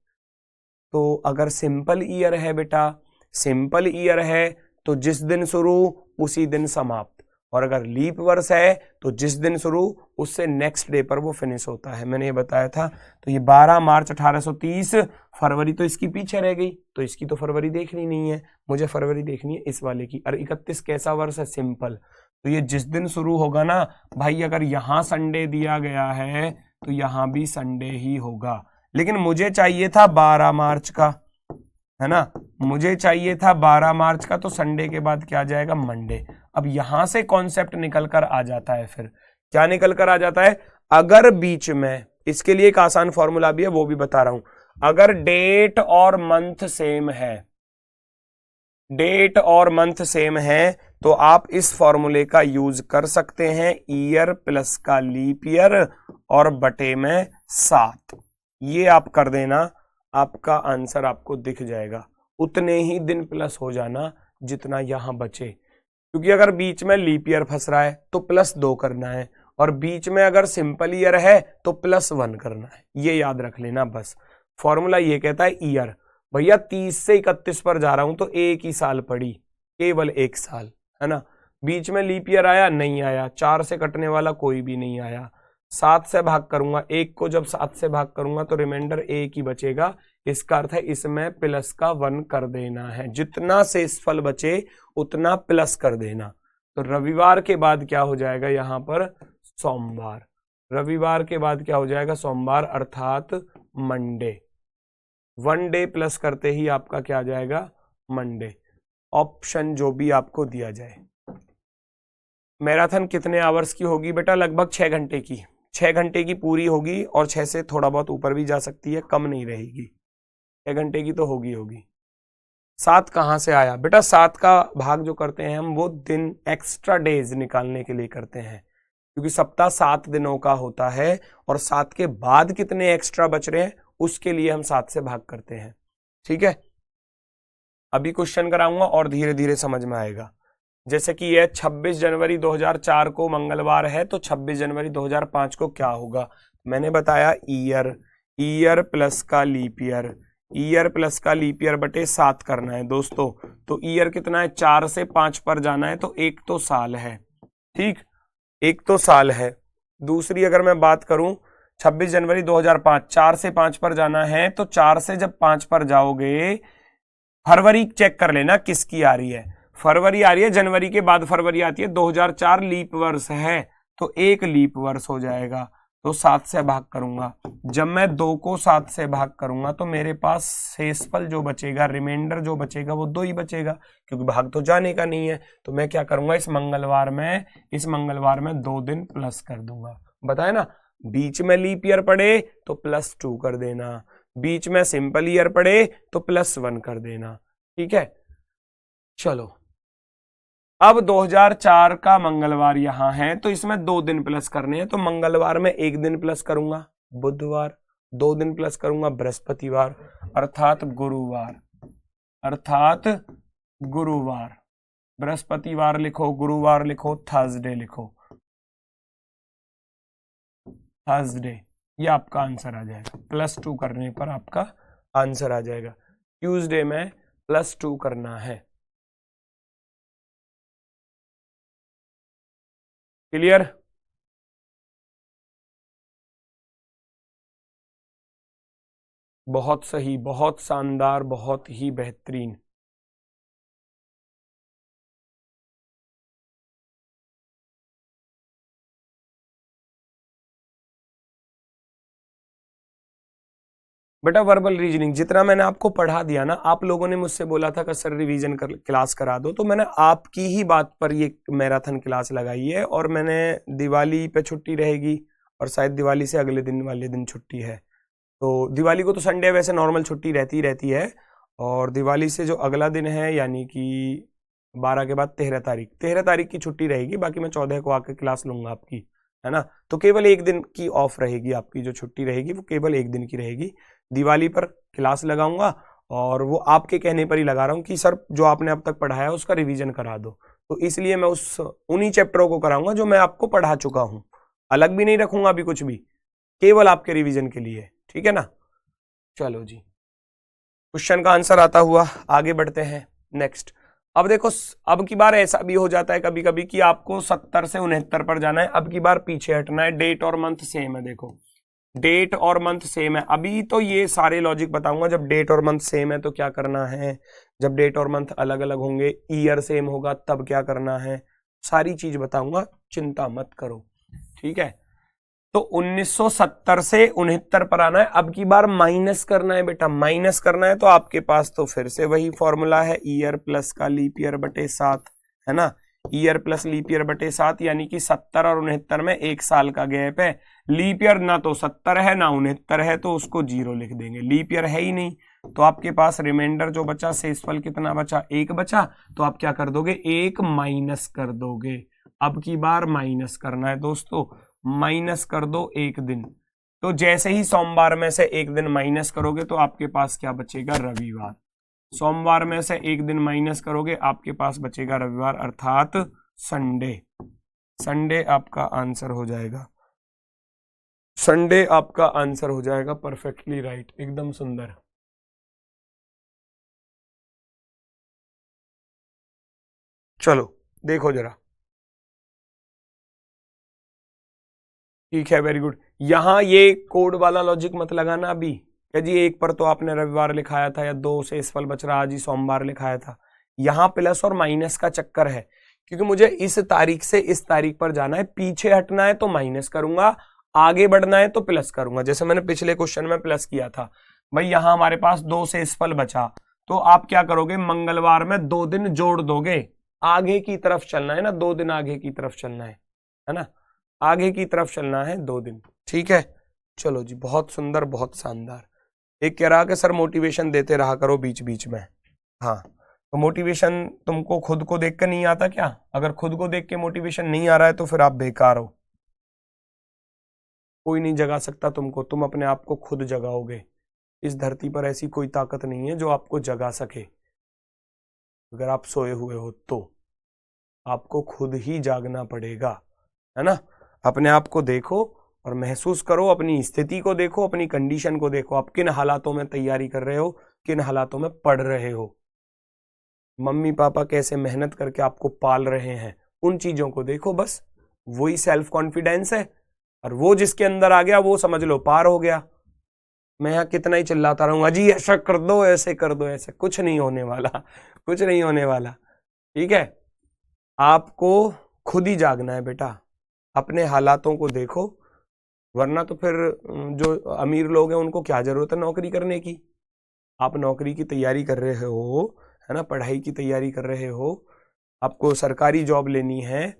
तो अगर सिंपल ईयर है बेटा, सिंपल ईयर है तो जिस दिन शुरू उसी दिन समाप्त, और अगर लीप वर्ष है तो जिस दिन शुरू उससे नेक्स्ट डे पर वो फिनिश होता है, मैंने ये बताया था। तो ये 12 मार्च 1830, फरवरी तो इसकी पीछे रह गई, तो इसकी तो फरवरी देखनी नहीं है, मुझे फरवरी देखनी है इस वाले की। और 31 कैसा वर्ष है, सिंपल, तो ये जिस दिन शुरू होगा ना भाई, अगर यहां संडे दिया गया है तो यहां भी संडे ही होगा, लेकिन मुझे चाहिए था 12 मार्च का, है ना, मुझे चाहिए था 12 मार्च का, तो संडे के बाद क्या आ जाएगा, मंडे। अब यहां से कॉन्सेप्ट निकल कर आ जाता है, फिर क्या निकल कर आ जाता है, अगर बीच में, इसके लिए एक आसान फॉर्मूला भी है वो भी बता रहा हूं, अगर डेट और मंथ सेम है, डेट और मंथ सेम है, तो आप इस फॉर्मूले का यूज कर सकते हैं, ईयर प्लस का लीप ईयर और बटे में 7, ये आप कर देना, आपका आंसर आपको दिख जाएगा। उतने ही दिन प्लस हो जाना जितना यहां बचे, क्योंकि अगर बीच में लीप ईयर फंस रहा है तो +2 करना है, और बीच में अगर सिंपल ईयर है तो +1 करना है, ये याद रख लेना बस। फॉर्मूला ये कहता है ईयर, भैया 30 से 31 पर जा रहा हूं तो एक ही साल पड़ी, केवल 1 साल, है ना। बीच में लीप ईयर आया, नहीं आया, 4 से कटने वाला कोई भी नहीं आया, 7 से भाग करूंगा, 1 को जब 7 से भाग करूंगा तो रिमाइंडर 1 ही बचेगा, इसका अर्थ है इसमें प्लस का 1 कर देना है, जितना शेषफल बचे उतना प्लस कर देना। तो रविवार के बाद क्या हो जाएगा यहां पर, सोमवार, रविवार के बाद क्या हो जाएगा, सोमवार, अर्थात मंडे, 1 डे प्लस करते ही आपका क्या आ जाएगा, मंडे। ऑप्शन जो भी आपको दिया जाए। मैराथन कितने आवर्स की होगी बेटा, लगभग 6 घंटे की, 6 घंटे की पूरी होगी, और 6 से थोड़ा बहुत ऊपर भी जा सकती है, कम नहीं रहेगी, 6 घंटे की तो होगी। 7 कहां से आया बेटा, 7 का भाग जो करते हैं हम वो दिन एक्स्ट्रा डेज निकालने के लिए करते हैं, क्योंकि सप्ताह 7 दिनों का होता है, और 7 के बाद कितने एक्स्ट्रा बच रहे हैं उसके लिए हम 7 से भाग करते हैं, ठीक है। अभी क्वेश्चन कराऊंगा और धीरे धीरे समझ में आएगा। जैसे कि यह 26 जनवरी 2004 को मंगलवार है, तो 26 जनवरी 2005 को क्या होगा, मैंने बताया ईयर, ईयर प्लस का लीप ईयर, ईयर प्लस का लीप ईयर बटे 7 करना है दोस्तों। तो ईयर कितना है, 4 से 5 पर जाना है, तो 1 तो साल है, ठीक, 1 तो साल है। दूसरी अगर मैं बात करूं 26 जनवरी 2005, 4 से 5 पर जाना है, तो 4 से जब 5 पर जाओगे, फरवरी चेक कर लेना किसकी आ रही है, फरवरी आ रही है, जनवरी के बाद फरवरी आती है, 2004 लीप वर्ष है, तो 1 लीप वर्ष हो जाएगा। तो 7 से भाग करूंगा। जब मैं 2 को 7 से भाग करूंगा तो मेरे पास शेषफल जो बचेगा, रिमाइंडर जो बचेगा वो 2 ही बचेगा, क्योंकि भाग तो जाने का नहीं है। तो मैं क्या करूंगा, इस मंगलवार में 2 दिन प्लस कर दूंगा। बताए ना, बीच में लीप ईयर पड़े तो +2 कर देना, बीच में सिंपल ईयर पड़े तो +1 कर देना। ठीक है, चलो अब 2004 का मंगलवार यहां है तो इसमें 2 दिन प्लस करने हैं। तो मंगलवार में 1 दिन प्लस करूंगा बुधवार, 2 दिन प्लस करूंगा बृहस्पतिवार, अर्थात गुरुवार। बृहस्पतिवार लिखो, गुरुवार लिखो, थर्सडे लिखो, थर्सडे। ये आपका आंसर आ जाएगा। +2 करने पर आपका आंसर आ जाएगा। ट्यूसडे में +2 करना है। क्लियर? बहुत सही, बहुत शानदार, बहुत ही बेहतरीन। बेटा वर्बल रीजनिंग जितना मैंने आपको पढ़ा दिया ना, आप लोगों ने मुझसे बोला था कि सर रिवीजन क्लास करा दो, तो मैंने आपकी ही बात पर ये मैराथन क्लास लगाई है। और मैंने दिवाली पे छुट्टी रहेगी और शायद दिवाली से अगले दिन वाले दिन छुट्टी है। तो दिवाली को तो संडे वैसे नॉर्मल छुट्टी रहती है, और दिवाली से जो अगला दिन है यानी कि 12 के बाद 13 तारीख की छुट्टी रहेगी। बाकी मैं 14 को आकर क्लास लूंगा आपकी, है ना। तो केवल 1 दिन की ऑफ रहेगी, आपकी जो छुट्टी रहेगी वो केवल 1 दिन की रहेगी। दिवाली पर क्लास लगाऊंगा और वो आपके कहने पर ही लगा रहा हूँ कि सर जो आपने अब तक पढ़ाया है उसका रिवीजन करा दो। तो इसलिए मैं उन्हीं चैप्टरों को कराऊंगा जो मैं आपको पढ़ा चुका हूँ। अलग भी नहीं रखूंगा अभी कुछ भी, केवल आपके रिवीजन के लिए। ठीक है ना। चलो जी, क्वेश्चन का आंसर आता हुआ आगे बढ़ते हैं। नेक्स्ट, अब देखो, अब की बार ऐसा भी हो जाता है कभी कभी कि आपको 70 से 69 पर जाना है। अब की बार पीछे हटना है। डेट और मंथ सेम है, देखो डेट और मंथ सेम है। अभी तो ये सारे लॉजिक बताऊंगा। जब डेट और मंथ सेम है तो क्या करना है, जब डेट और मंथ अलग अलग होंगे, ईयर सेम होगा तब क्या करना है, सारी चीज बताऊंगा, चिंता मत करो। ठीक है, तो 1970 से 69 पर आना है। अब की बार माइनस करना है बेटा, माइनस करना है। तो आपके पास तो फिर से वही फॉर्मूला है, ईयर प्लस का लीप ईयर बटे 7, है ना। ईयर प्लस लीप ईयर बटे 7 यानी कि 70 और 69 में 1 साल का गैप है। लीप ईयर ना तो 70 है ना 69 है, तो उसको 0 लिख देंगे। लीप ईयर है ही नहीं, तो आपके पास रिमाइंडर जो बचा, शेषफल कितना बचा, 1 बचा। तो आप क्या कर दोगे, 1 माइनस कर दोगे। अब की बार माइनस करना है दोस्तों, माइनस कर दो 1 दिन। तो जैसे ही सोमवार में से 1 दिन माइनस करोगे तो आपके पास क्या बचेगा, रविवार। सोमवार में से 1 दिन माइनस करोगे, आपके पास बचेगा रविवार, अर्थात संडे। संडे आपका आंसर हो जाएगा, संडे आपका आंसर हो जाएगा। परफेक्टली राइट, एकदम सुंदर। चलो देखो जरा, ठीक है, वेरी गुड। यहां ये कोड वाला लॉजिक मत लगाना अभी क्या जी, 1 पर तो आपने रविवार लिखाया था, या 2 से शेषफल बच रहा जी सोमवार लिखाया था। यहां प्लस और माइनस का चक्कर है, क्योंकि मुझे इस तारीख से इस तारीख पर जाना है। पीछे हटना है तो माइनस करूंगा, आगे बढ़ना है तो प्लस करूंगा। जैसे मैंने पिछले क्वेश्चन में प्लस किया था भाई, यहां हमारे पास 2 शेषफल बचा, तो आप क्या करोगे, मंगलवार में 2 दिन जोड़ दोगे। आगे की तरफ चलना है ना, 2 दिन आगे की तरफ चलना है ना, आगे की तरफ चलना है 2 दिन। ठीक है, चलो जी, बहुत सुंदर, बहुत शानदार। एक कह रहा कि सर मोटिवेशन देते रहा करो बीच बीच में। हाँ, तो मोटिवेशन तुमको खुद को देख कर नहीं आता क्या? अगर खुद को देख के मोटिवेशन नहीं आ रहा है तो फिर आप बेकार हो। कोई नहीं जगा सकता तुमको, तुम अपने आप को खुद जगाओगे। इस धरती पर ऐसी कोई ताकत नहीं है जो आपको जगा सके। अगर आप सोए हुए हो तो आपको खुद ही जागना पड़ेगा, है ना। अपने आप को देखो और महसूस करो, अपनी स्थिति को देखो, अपनी कंडीशन को देखो। आप किन हालातों में तैयारी कर रहे हो, किन हालातों में पढ़ रहे हो, मम्मी पापा कैसे मेहनत करके आपको पाल रहे हैं, उन चीजों को देखो। बस वही सेल्फ कॉन्फिडेंस है। और वो जिसके अंदर आ गया वो समझ लो पार हो गया। मैं यहाँ कितना ही चिल्लाता रहूंगा जी ऐसा कर दो, ऐसे कर दो, ऐसे कुछ नहीं होने वाला, कुछ नहीं होने वाला। ठीक है, आपको खुद ही जागना है बेटा। अपने हालातों को देखो, वरना तो फिर जो अमीर लोग हैं उनको क्या जरूरत है नौकरी करने की। आप नौकरी की तैयारी कर रहे हो, है ना, पढ़ाई की तैयारी कर रहे हो, आपको सरकारी जॉब लेनी है,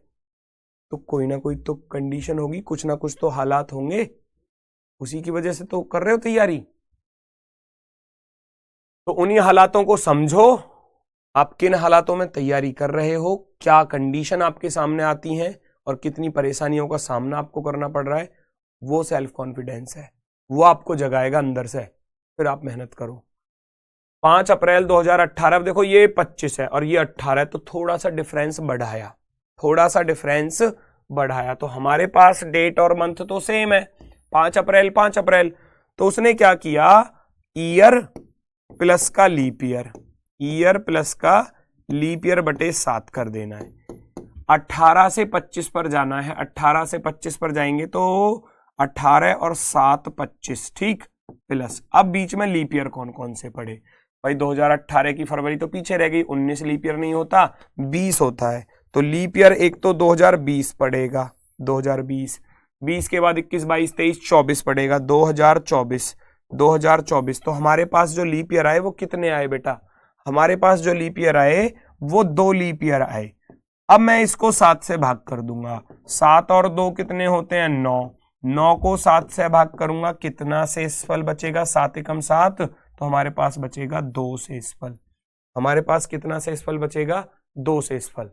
तो कोई ना कोई तो कंडीशन होगी, कुछ ना कुछ तो हालात होंगे, उसी की वजह से तो कर रहे हो तैयारी। तो उन्हीं हालातों को समझो, आप किन हालातों में तैयारी कर रहे हो, क्या कंडीशन आपके सामने आती हैं और कितनी परेशानियों का सामना आपको करना पड़ रहा है। वो सेल्फ कॉन्फिडेंस है, वो आपको जगाएगा अंदर से, फिर आप मेहनत करो। 5 अप्रैल 2018, देखो ये 25 है और ये 18 है, तो थोड़ा सा डिफरेंस बढ़ाया, थोड़ा सा डिफरेंस बढ़ाया। तो हमारे पास डेट और मंथ तो सेम है, 5 अप्रैल 5 अप्रैल। तो उसने क्या किया, ईयर प्लस का लीप ईयर, ईयर प्लस का लीप ईयर बटे 7 कर देना है। 18 से 25 पर जाना है, 18 से 25 पर जाएंगे तो 18 और 7 25, ठीक, प्लस अब बीच में लीप ईयर कौन कौन से पड़े भाई। 2018 की फरवरी तो पीछे रह गई, 19 लीप ईयर नहीं होता, 20 होता है, तो लीप ईयर एक तो 2020 पड़ेगा, 2020, 20 के बाद 21 22 23 24 पड़ेगा, 2024, 2024। तो हमारे पास जो लीप ईयर आए वो कितने आए बेटा, हमारे पास जो लीप ईयर आए वो 2 लीप ईयर आए। अब मैं इसको 7 से भाग कर दूंगा, 7 और 2 कितने होते हैं 9, 9 को 7 से भाग करूंगा, कितना शेषफल बचेगा, 7 एकम 7, तो हमारे पास बचेगा 2 शेषफल। हमारे पास कितना शेषफल बचेगा, 2 शेषफल।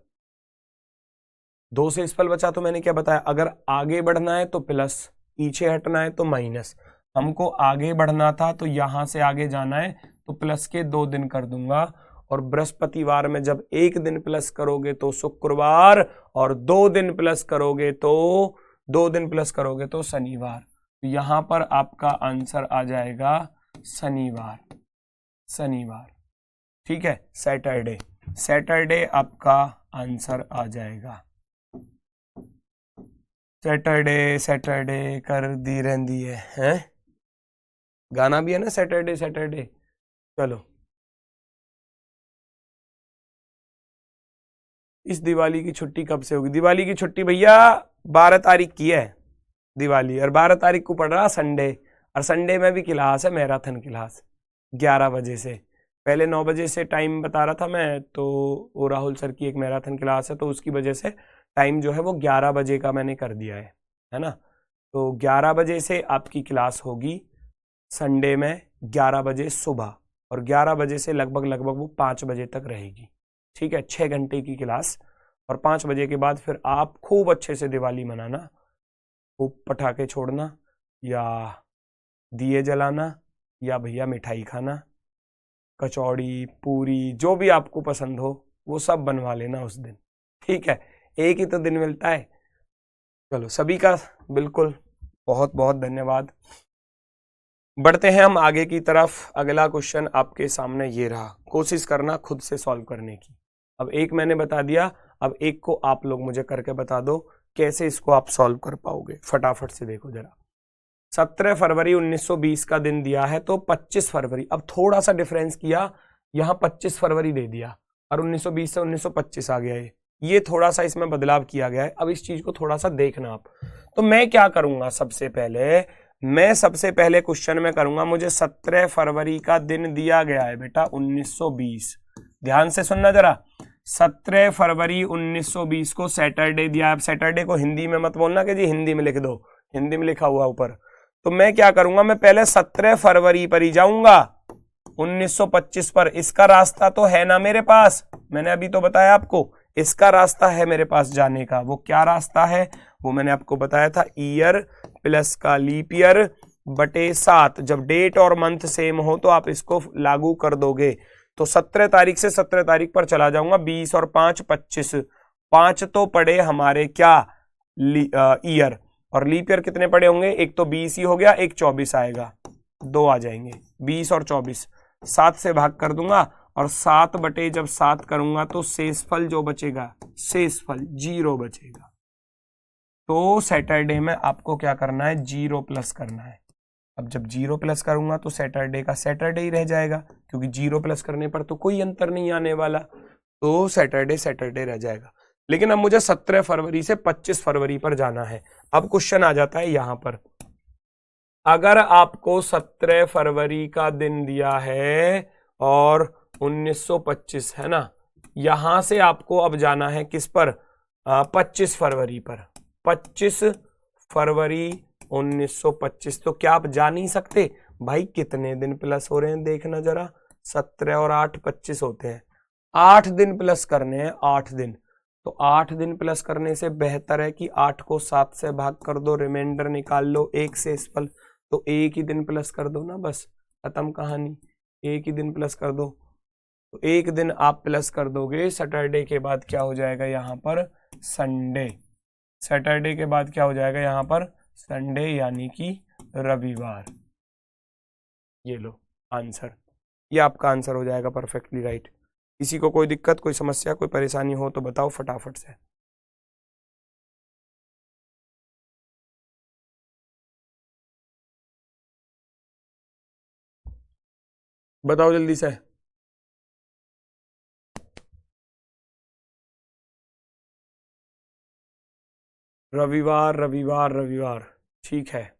2 शेषफल बचा, तो मैंने क्या बताया, अगर आगे बढ़ना है तो प्लस, पीछे हटना है तो माइनस। हमको आगे बढ़ना था तो यहां से आगे जाना है, तो प्लस के 2 दिन कर दूंगा, और बृहस्पतिवार में जब 1 दिन प्लस करोगे तो शुक्रवार, और 2 दिन प्लस करोगे तो 2 दिन प्लस करोगे तो शनिवार। तो यहां पर आपका आंसर आ जाएगा शनिवार, शनिवार, ठीक है, सैटरडे, सैटरडे आपका आंसर आ जाएगा। सैटरडे सैटरडे कर दी रहती है, हैं? गाना भी है ना सैटरडे सैटरडे। चलो, इस दिवाली की छुट्टी कब से होगी, दिवाली की छुट्टी भैया 12 तारीख की है दिवाली, और 12 तारीख को पड़ रहा संडे, और संडे में भी क्लास है, मैराथन क्लास 11 बजे से, पहले 9 बजे से टाइम बता रहा था मैं, तो वो राहुल सर की एक मैराथन क्लास है, तो उसकी वजह से टाइम जो है वो 11 बजे का मैंने कर दिया है ना। तो 11 बजे से आपकी क्लास होगी संडे में, 11 बजे सुबह, और 11 बजे से लगभग लगभग वो 5 बजे तक रहेगी, ठीक है, 6 घंटे की क्लास। और 5 बजे के बाद फिर आप खूब अच्छे से दिवाली मनाना, खूब पटाखे छोड़ना, या दिए जलाना, या भैया मिठाई खाना, कचौड़ी पूरी जो भी आपको पसंद हो वो सब बनवा लेना उस दिन, ठीक है, एक ही तो दिन मिलता है। चलो, सभी का बिल्कुल बहुत बहुत धन्यवाद। बढ़ते हैं हम आगे की तरफ। अगला क्वेश्चन आपके सामने ये रहा, कोशिश करना खुद से सॉल्व करने की। अब एक मैंने बता दिया, अब एक को आप लोग मुझे करके बता दो कैसे इसको आप सॉल्व कर पाओगे। फटाफट से देखो जरा, 17 फरवरी 1920 का दिन दिया है, तो 25 फरवरी, अब थोड़ा सा डिफरेंस किया, यहाँ 25 फरवरी दे दिया और 1920 से 1925 आ गया, ये थोड़ा सा इसमें बदलाव किया गया है। अब इस चीज को थोड़ा सा देखना आप। तो मैं क्या करूंगा, सबसे पहले क्वेश्चन में करूंगा, मुझे 17 फरवरी का दिन दिया गया है बेटा 1920, ध्यान से सुनना जरा, 17 फरवरी 1920 को सैटरडे दिया। अब सैटरडे को हिंदी में मत बोलना कि जी हिंदी में लिख दो, हिंदी में लिखा हुआ ऊपर। तो मैं क्या करूंगा, मैं पहले 17 फरवरी पर ही जाऊंगा, 1925 पर। इसका रास्ता तो है ना मेरे पास, मैंने अभी तो बताया आपको, इसका रास्ता है मेरे पास जाने का। वो क्या रास्ता है, वो मैंने आपको बताया था, ईयर प्लस का लीप ईयर बटे 7। जब डेट और मंथ सेम हो तो आप इसको लागू कर दोगे। तो 17 तारीख से 17 तारीख पर चला जाऊंगा, 20 और 5 25, 5 तो पड़े हमारे क्या ईयर, और लीप ईयर कितने पड़े होंगे, एक तो 20 ही हो गया, एक 24 आएगा, 2 आ जाएंगे, 20 और 24, 7 से भाग कर दूंगा, और 7 बटे जब 7 करूंगा तो शेषफल जो बचेगा, शेषफल 0 बचेगा। तो सैटरडे में आपको क्या करना है, 0 प्लस करना है। अब जब 0 प्लस करूंगा तो सैटरडे का सैटरडे ही रह जाएगा, क्योंकि 0 प्लस करने पर तो कोई अंतर नहीं आने वाला, तो सैटरडे सैटरडे रह जाएगा। लेकिन अब मुझे 17 फरवरी से 25 फरवरी पर जाना है। अब क्वेश्चन आ जाता है यहां पर, अगर आपको 17 फरवरी का दिन दिया है और 1925 है ना, यहां से आपको अब जाना है किस पर, 25 फरवरी पर, 25 फरवरी 1925। तो क्या आप जा नहीं सकते भाई, कितने दिन प्लस हो रहे हैं देखना जरा, 17 और 8 25 होते हैं, 8 दिन प्लस करने हैं, 8 दिन। तो 8 दिन प्लस करने से बेहतर है कि 8 को 7 से भाग कर दो, रिमाइंडर निकाल लो, एक शेषफल, तो एक ही दिन प्लस कर दो ना, बस खत्म कहानी, एक ही दिन प्लस कर दो। तो एक दिन आप प्लस कर दोगे, सैटरडे के बाद क्या हो जाएगा यहाँ पर संडे, सैटरडे के बाद क्या हो जाएगा यहाँ पर संडे, यानी कि रविवार। ये लो आंसर, ये आपका आंसर हो जाएगा परफेक्टली राइट। किसी को कोई दिक्कत, कोई समस्या, कोई परेशानी हो तो बताओ फटाफट से। बताओ जल्दी से। रविवार रविवार रविवार, ठीक है।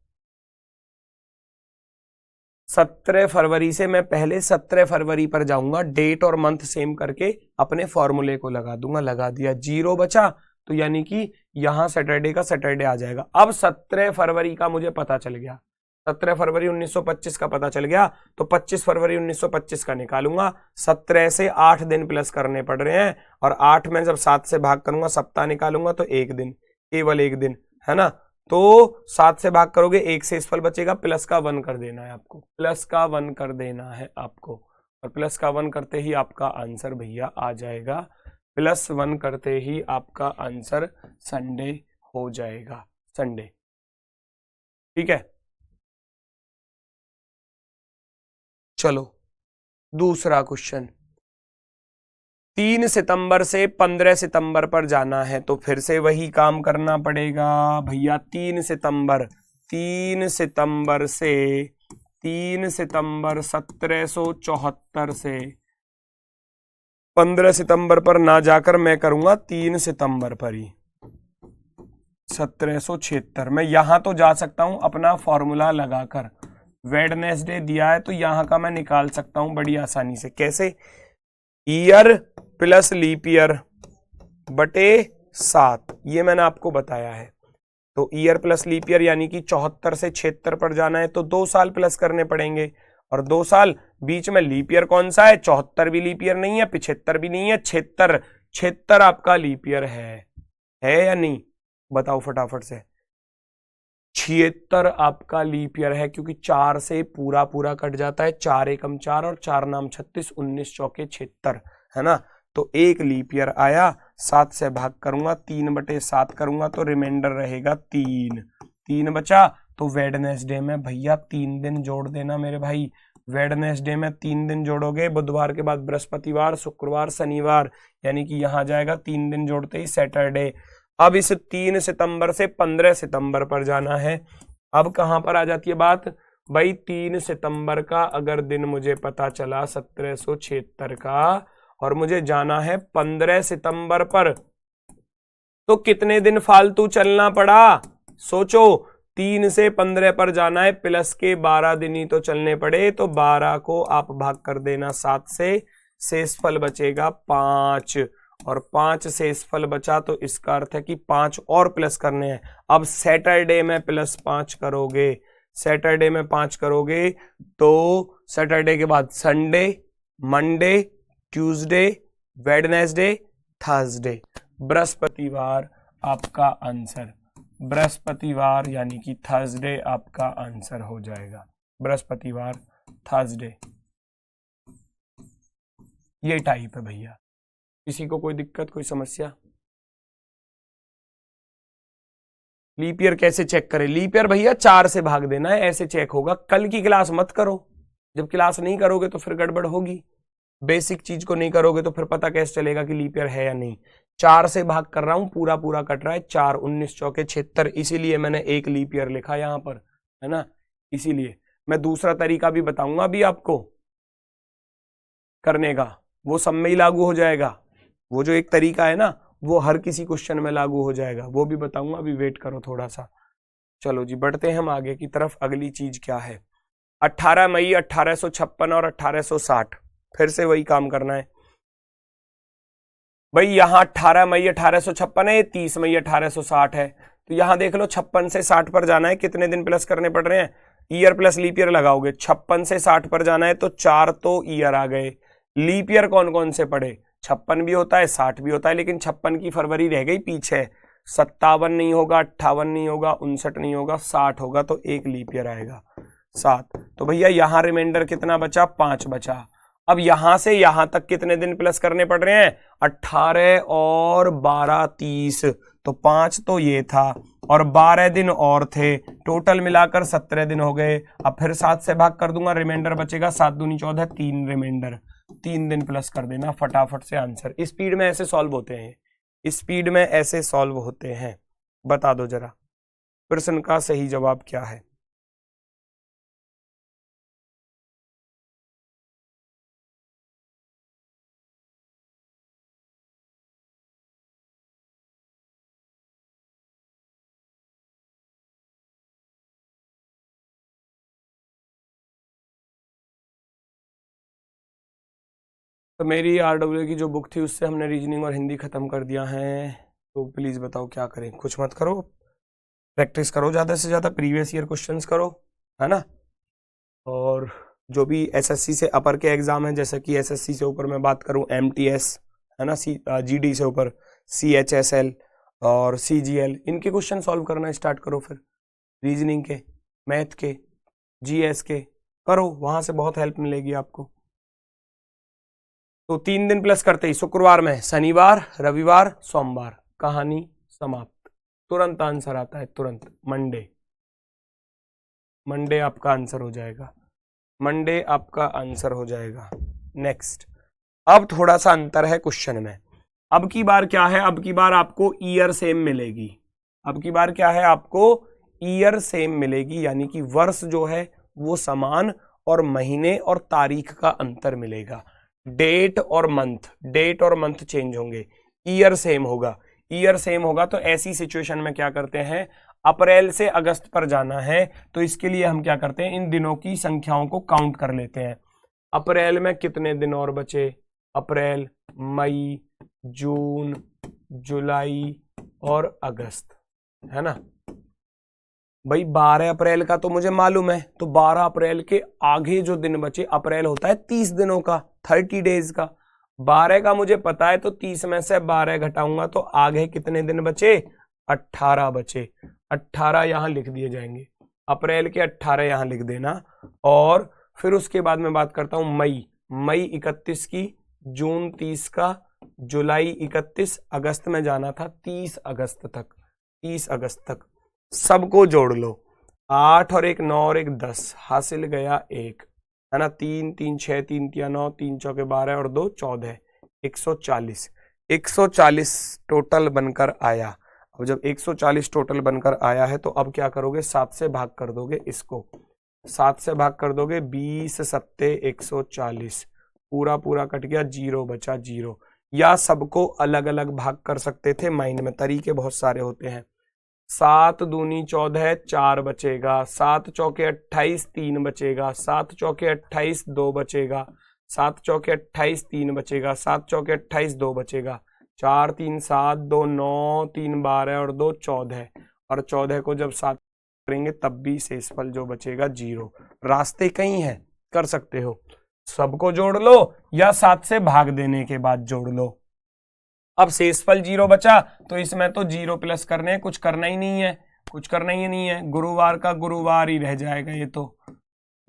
17 फरवरी से मैं पहले 17 फरवरी पर जाऊंगा, डेट और मंथ सेम करके अपने फॉर्मूले को लगा दूंगा, लगा दिया, 0 बचा, तो यानी कि यहां सैटरडे का सैटरडे आ जाएगा। अब 17 फरवरी का मुझे पता चल गया, 17 फरवरी 1925 का पता चल गया, तो 25 फरवरी 1925 का निकालूंगा। 17 से 8 दिन प्लस करने पड़ रहे हैं, और 8 में जब 7 से भाग करूंगा, सप्ताह निकालूंगा, तो एक दिन, केवल एक दिन, है ना। तो 7 से भाग करोगे, एक शेषफल बचेगा, प्लस का 1 कर देना है आपको, प्लस का 1 कर देना है आपको, और प्लस का 1 करते ही आपका आंसर भैया आ जाएगा, प्लस 1 करते ही आपका आंसर संडे हो जाएगा, संडे, ठीक है। चलो दूसरा क्वेश्चन, 3 सितंबर से 15 सितंबर पर जाना है, तो फिर से वही काम करना पड़ेगा भैया। 3 सितंबर, 3 सितंबर से 3 सितंबर 1774 से 15 सितंबर पर ना जाकर मैं करूंगा 3 सितंबर पर ही 1776। मैं यहां तो जा सकता हूं अपना फॉर्मूला लगाकर, वेडनेसडे दिया है तो यहां का मैं निकाल सकता हूं बड़ी आसानी से। कैसे, ईयर प्लस लीप ईयर बटे 7, ये मैंने आपको बताया है। तो ईयर प्लस लीप ईयर यानी कि 74 से 76 पर जाना है, तो 2 साल प्लस करने पड़ेंगे, और 2 साल बीच में लीप ईयर कौन सा है, 74 भी लीप ईयर नहीं है, 75 भी नहीं है, 76 आपका लीप ईयर है या नहीं, बताओ फटाफट से। 76 आपका लीप ईयर है, क्योंकि 4 से पूरा पूरा कट जाता है, 4 एकम 4 और 4 नाम 36, 19 चौके 76, है ना। तो एक लीप ईयर आया, 7 से भाग करूंगा, 3/7 करूंगा, तो रिमाइंडर रहेगा 3 बचा। तो वेडनेसडे में भैया 3 दिन जोड़ देना मेरे भाई, वेडनेसडे में 3 दिन जोड़ोगे, बुधवार के बाद बृहस्पतिवार, शुक्रवार, शनिवार, यानी कि यहां जाएगा 3 दिन जोड़ते ही सैटरडे। अब इस 3 सितंबर से 15 सितंबर पर जाना है। अब कहां पर आ जाती है बात भाई, 3 सितंबर का अगर दिन मुझे पता चला 1776 का, और मुझे जाना है 15 सितंबर पर, तो कितने दिन फालतू चलना पड़ा, सोचो। 3 से 15 पर जाना है, प्लस के 12 दिन ही तो चलने पड़े, तो 12 को आप भाग कर देना 7 से, शेषफल बचेगा 5, और 5 शेषफल बचा, तो इसका अर्थ है कि 5 और प्लस करने हैं। अब सैटरडे में +5 करोगे, सैटरडे में 5 करोगे, तो सैटरडे के बाद Sunday, Monday, Tuesday, Wednesday, Thursday, बृहस्पतिवार आपका आंसर, बृहस्पतिवार यानी कि थर्सडे आपका आंसर हो जाएगा, बृहस्पतिवार, थर्सडे, ये टाइप है भैया। किसी को कोई दिक्कत, कोई समस्या? लीप ईयर कैसे चेक करें? लीप ईयर भैया 4 से भाग देना है, ऐसे चेक होगा। कल की क्लास मत करो, जब क्लास नहीं करोगे तो फिर गड़बड़ होगी, बेसिक चीज को नहीं करोगे तो फिर पता कैसे चलेगा कि लीप ईयर है या नहीं। 4 से भाग कर रहा हूं, पूरा पूरा कट रहा है, 4 19 चौके 76, इसीलिए मैंने एक लीप ईयर लिखा यहां पर, है ना। इसीलिए मैं दूसरा तरीका भी बताऊंगा अभी आपको करने का, वो सब में ही लागू हो जाएगा। वो जो एक तरीका है ना, वो हर किसी क्वेश्चन में लागू हो जाएगा, वो भी बताऊंगा, अभी वेट करो थोड़ा सा। चलो जी बढ़ते हैं हम आगे की तरफ। अगली चीज क्या है, 18 मई 1856 और 1860, फिर से वही काम करना है भाई। यहाँ 18 मई 1856 है, 30 मई 1860 है, तो यहां देख लो 56 से 60 पर जाना है, कितने दिन प्लस करने पड़ रहे हैं, ईयर प्लस लीप ईयर लगाओगे। 56 से 60 पर जाना है तो 4 तो ईयर आ गए। लीप ईयर कौन कौन से पड़े, 56 भी होता है 60 भी होता है, लेकिन 56 की फरवरी रह गई पीछे। 57 नहीं होगा, 58 नहीं होगा, 59 नहीं होगा, 60 होगा, तो एक लीप ईयर आएगा 7। तो भैया यहां रिमाइंडर कितना बचा, 5 बचा। अब यहां से यहां तक कितने दिन प्लस करने पड़ रहे हैं, 18 और 12 30, तो 5 तो ये था और 12 दिन और थे, टोटल मिलाकर 17 दिन हो गए। अब फिर 7 से भाग कर दूंगा, रिमाइंडर बचेगा 7 दूनी 14, 3 रिमाइंडर, 3 दिन प्लस कर देना, फटाफट से आंसर। स्पीड में ऐसे सॉल्व होते हैं, स्पीड में ऐसे सॉल्व होते हैं। बता दो जरा प्रश्न का सही जवाब क्या है। तो मेरी आरडब्ल्यू की जो बुक थी उससे हमने रीजनिंग और हिंदी खत्म कर दिया है, तो प्लीज बताओ क्या करें। कुछ मत करो, प्रैक्टिस करो ज़्यादा से ज़्यादा, प्रीवियस ईयर क्वेश्चंस करो, है ना। और जो भी एसएससी से अपर के एग्जाम है, जैसे कि एसएससी से ऊपर मैं बात करूं एमटीएस, है ना, जीडी से ऊपर सीएचएसएल और सीजीएल, इनके क्वेश्चन सॉल्व करना स्टार्ट करो। फिर रीजनिंग के, मैथ के, जीएस के करो, वहां से बहुत हेल्प मिलेगी आपको। तो 3 दिन प्लस करते ही शुक्रवार में, शनिवार, रविवार, सोमवार, कहानी समाप्त। तुरंत आंसर आता है, तुरंत। मंडे, मंडे आपका आंसर हो जाएगा, मंडे आपका आंसर हो जाएगा। नेक्स्ट, अब थोड़ा सा अंतर है क्वेश्चन में। अब की बार क्या है, अब की बार आपको ईयर सेम मिलेगी। अब की बार क्या है, आपको ईयर सेम मिलेगी, यानी कि वर्ष जो है वो समान और महीने और तारीख का अंतर मिलेगा। डेट और मंथ, डेट और मंथ चेंज होंगे, ईयर सेम होगा। ईयर सेम होगा तो ऐसी सिचुएशन में क्या करते हैं, अप्रैल से अगस्त पर जाना है तो इसके लिए हम क्या करते हैं, इन दिनों की संख्याओं को काउंट कर लेते हैं। अप्रैल में कितने दिन और बचे, अप्रैल, मई, जून, जुलाई और अगस्त, है ना भाई। 12 अप्रैल का तो मुझे मालूम है, तो 12 अप्रैल के आगे जो दिन बचे, अप्रैल होता है 30 दिनों का, 30 डेज का। 12 का मुझे पता है तो 30 में से 12 घटाऊंगा तो आगे कितने दिन बचे, 18 बचे। 18 यहां लिख दिए जाएंगे, अप्रैल के 18 यहां लिख देना। और फिर उसके बाद मैं बात करता हूं मई, मई 31 की, जून 30 का, जुलाई 31, अगस्त में जाना था 30 अगस्त तक, 30 अगस्त तक। सबको जोड़ लो, 8 और 1 9 और 1 10, हासिल गया 1, है ना। 3 3 6 3 3 9, 3 चौके 12 और 2 14, 140, 140 टोटल बनकर आया। अब जब 140 टोटल बनकर आया है तो अब क्या करोगे, 7 से भाग कर दोगे इसको, 7 से भाग कर दोगे, 20 सत्ते 140, पूरा पूरा कट गया, 0 बचा 0। या सबको अलग अलग भाग कर सकते थे, माइंड में तरीके बहुत सारे होते हैं। 7 दूनी 14, 4 बचेगा, 7 चौके 28, 3 बचेगा, 7 चौके 28, 2 बचेगा, 7 चौके 28, 3 बचेगा, 7 चौके 28, 2 बचेगा, 4 3 7, 2 9, 3 12 और 2 14, और 14 को जब 7 करेंगे तब भी शेषफल जो बचेगा 0। रास्ते कई हैं, कर सकते हो, सबको जोड़ लो या 7 से भाग देने के बाद जोड़ लो। अब शेषफल 0 बचा तो इसमें तो 0 प्लस करने हैं, कुछ करना ही नहीं है, कुछ करना ही नहीं है। गुरुवार का गुरुवार ही रह जाएगा, ये तो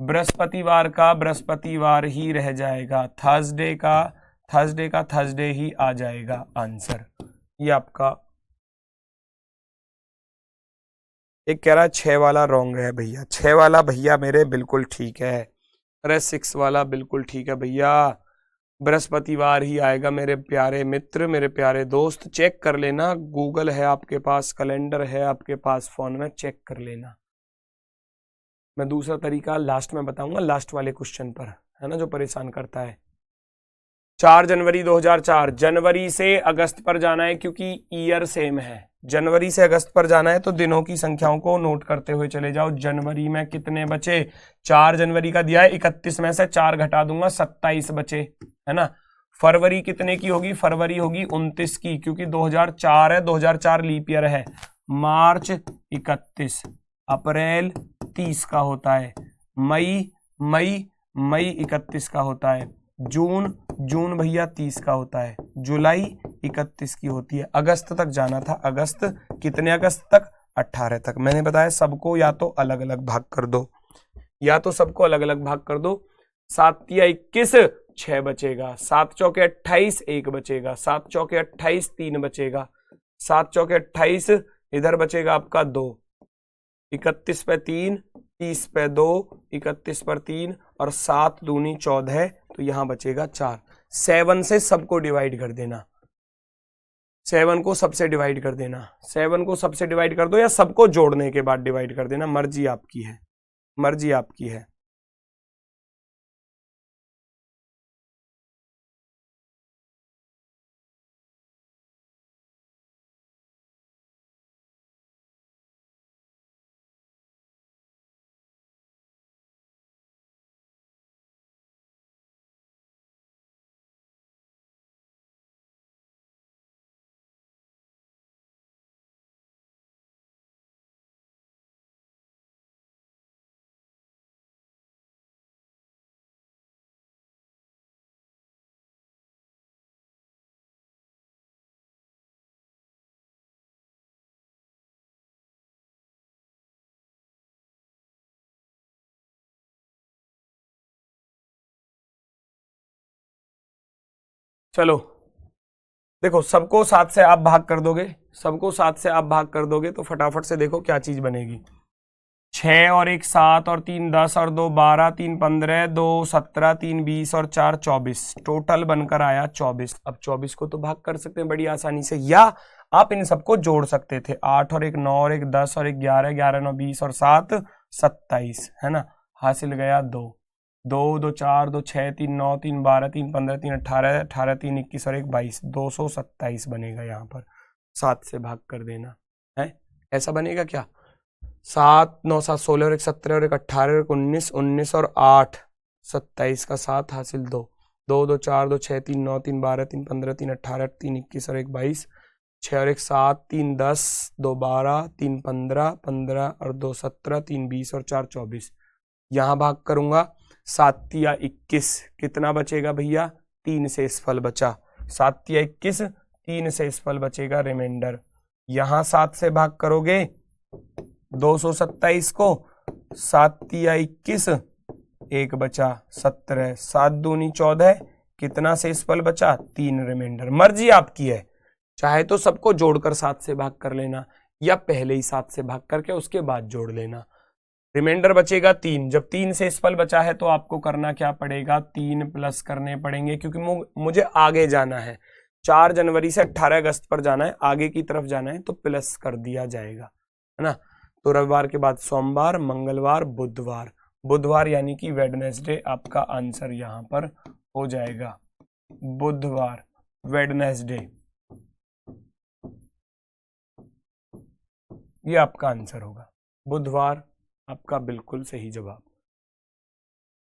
बृहस्पतिवार का बृहस्पतिवार ही रह जाएगा, थर्सडे का थर्सडे ही आ जाएगा आंसर। ये आपका एक कह रहा है 6 वाला रॉन्ग है भैया, 6 वाला भैया मेरे बिल्कुल ठीक है। अरे 6 वाला बिल्कुल ठीक है भैया, बृहस्पतिवार ही आएगा मेरे प्यारे मित्र, मेरे प्यारे दोस्त। चेक कर लेना, गूगल है आपके पास, कैलेंडर है आपके पास फोन में, चेक कर लेना। मैं दूसरा तरीका लास्ट में बताऊंगा, लास्ट वाले क्वेश्चन पर, है ना, जो परेशान करता है। 4 जनवरी 2004, जनवरी से अगस्त पर जाना है क्योंकि ईयर सेम है, जनवरी से अगस्त पर जाना है तो दिनों की संख्याओं को नोट करते हुए चले जाओ। जनवरी में कितने बचे, 4 जनवरी का दिया है, 31 में से 4 घटा दूंगा, 27 बचे, है ना। फरवरी कितने की होगी, फरवरी होगी 29 की, क्योंकि 2004 है, 2004 लीप ईयर है। मार्च 31, अप्रैल 30 का होता है, मई 31 का होता है, जून भैया 30 का होता है, जुलाई 31 की होती है। अगस्त तक जाना था, अगस्त कितने अगस्त तक, 18 तक। मैंने बताया सबको या तो अलग अलग भाग कर दो, या तो सबको अलग अलग भाग कर दो। 7 या 21, 6 बचेगा, 7 चौके 28, 1 बचेगा, 7 चौके 28, 3 बचेगा, 7 चौके 28, इधर बचेगा आपका 2, 31 पे 3, 30 पे 2, 31 पर 3 और 7 दूनी 14, तो यहां बचेगा 4। 7 से सबको डिवाइड कर देना, 7 को सबसे डिवाइड कर देना, 7 को सबसे डिवाइड कर दो या सबको जोड़ने के बाद डिवाइड कर देना, मर्जी आपकी है, मर्जी आपकी है। चलो देखो, सबको 7 से आप भाग कर दोगे, सबको 7 से आप भाग कर दोगे तो फटाफट से देखो क्या चीज बनेगी। 6 और 1 7 और 3 10 और 2 12, 3 15, 2 17, 3 20 और 4 24, टोटल बनकर आया 24। अब 24 को तो भाग कर सकते हैं बड़ी आसानी से, या आप इन सबको जोड़ सकते थे। 8 और 1 9 और 1 10 और 1 11, 11 9 20 और 7 27, है ना। हासिल गया 2, 2 2 4 2 6 3 9 3 12 3 15 3 18, 18 3 21 और 1 22, 227 बनेगा। यहाँ पर 7 से भाग कर देना है, ऐसा बनेगा क्या। 7 9 7 16 और 1 17 और 1 18 और 1 19, 19 और 8 27 का 7 हासिल 2, 2 2 4 2 6 3 9 3 12 3 15 3 18 3 21 और 1 22, 6 और 1 7 3 10, 2 12 3 15 15 और 2 17, 3 20 और 4 24। यहाँ भाग करूंगा 7 या 21, कितना बचेगा भैया, 3 शेषफल बचा। 7 या 21, 3 शेषफल बचेगा रिमाइंडर। यहाँ 7 से भाग करोगे 227 को, 7 या 21, 1 बचा 17, 7 दूनी 14, कितना शेषफल बचा, 3 रिमाइंडर। मर्जी आपकी है, चाहे तो सबको जोड़कर 7 से भाग कर लेना या पहले ही 7 से भाग करके उसके बाद जोड़ लेना। रिमाइंडर बचेगा 3। जब 3 शेषफल बचा है तो आपको करना क्या पड़ेगा, 3 प्लस करने पड़ेंगे, क्योंकि मुझे आगे जाना है। 4 जनवरी से 18 अगस्त पर जाना है, आगे की तरफ जाना है, तो प्लस कर दिया जाएगा, है ना। तो रविवार के बाद सोमवार, मंगलवार, बुधवार, बुधवार यानी कि वेडनेसडे आपका आंसर यहां पर हो जाएगा। बुधवार, वेडनेसडे, ये आपका आंसर होगा। बुधवार आपका बिल्कुल सही जवाब।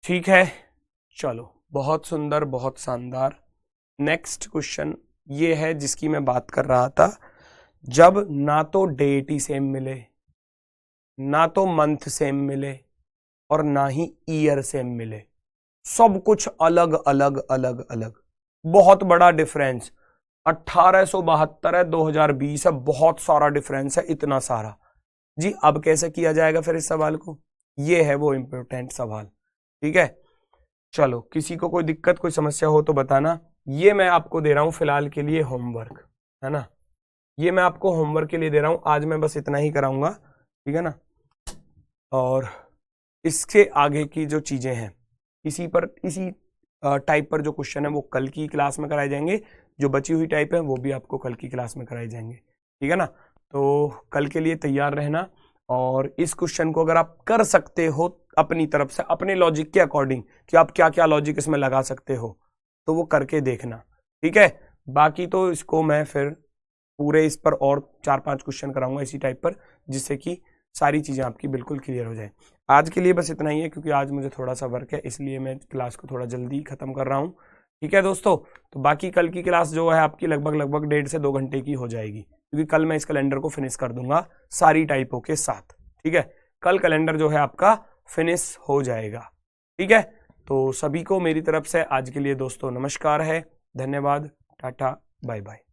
ठीक है, चलो बहुत सुंदर, बहुत शानदार। नेक्स्ट क्वेश्चन ये है जिसकी मैं बात कर रहा था, जब ना तो डेट ही सेम मिले, ना तो मंथ सेम मिले और ना ही ईयर सेम मिले, सब कुछ अलग अलग अलग अलग, बहुत बड़ा डिफरेंस। 1872 है, 2020 है, बहुत सारा डिफरेंस है, इतना सारा जी। अब कैसे किया जाएगा फिर इस सवाल को, ये है वो इंपॉर्टेंट सवाल। ठीक है, चलो किसी को कोई दिक्कत, कोई समस्या हो तो बताना। ये मैं आपको दे रहा हूं फिलहाल के लिए होमवर्क, है ना, ये मैं आपको होमवर्क के लिए दे रहा हूं। आज मैं बस इतना ही कराऊंगा, ठीक है ना। और इसके आगे की जो चीजें हैं, इसी टाइप पर जो क्वेश्चन है वो कल की क्लास में कराए जाएंगे, जो बची हुई टाइप है वो भी आपको कल की क्लास में कराए जाएंगे, ठीक है ना। तो कल के लिए तैयार रहना, और इस क्वेश्चन को अगर आप कर सकते हो अपनी तरफ से, अपने लॉजिक के अकॉर्डिंग, कि आप क्या क्या लॉजिक इसमें लगा सकते हो, तो वो करके देखना, ठीक है। बाकी तो इसको मैं फिर पूरे इस पर और 4-5 क्वेश्चन कराऊंगा इसी टाइप पर, जिससे कि सारी चीज़ें आपकी बिल्कुल क्लियर हो जाए। आज के लिए बस इतना ही है, क्योंकि आज मुझे थोड़ा सा वर्क है, इसलिए मैं क्लास को थोड़ा जल्दी खत्म कर रहा हूँ। ठीक है दोस्तों, तो बाकी कल की क्लास जो है आपकी लगभग 1.5 से 2 घंटे की हो जाएगी, क्योंकि कल मैं इस कैलेंडर को फिनिश कर दूंगा सारी टाइपों के साथ। ठीक है, कल कैलेंडर जो है आपका फिनिश हो जाएगा। ठीक है, तो सभी को मेरी तरफ से आज के लिए दोस्तों नमस्कार है, धन्यवाद, टाटा, बाय बाय।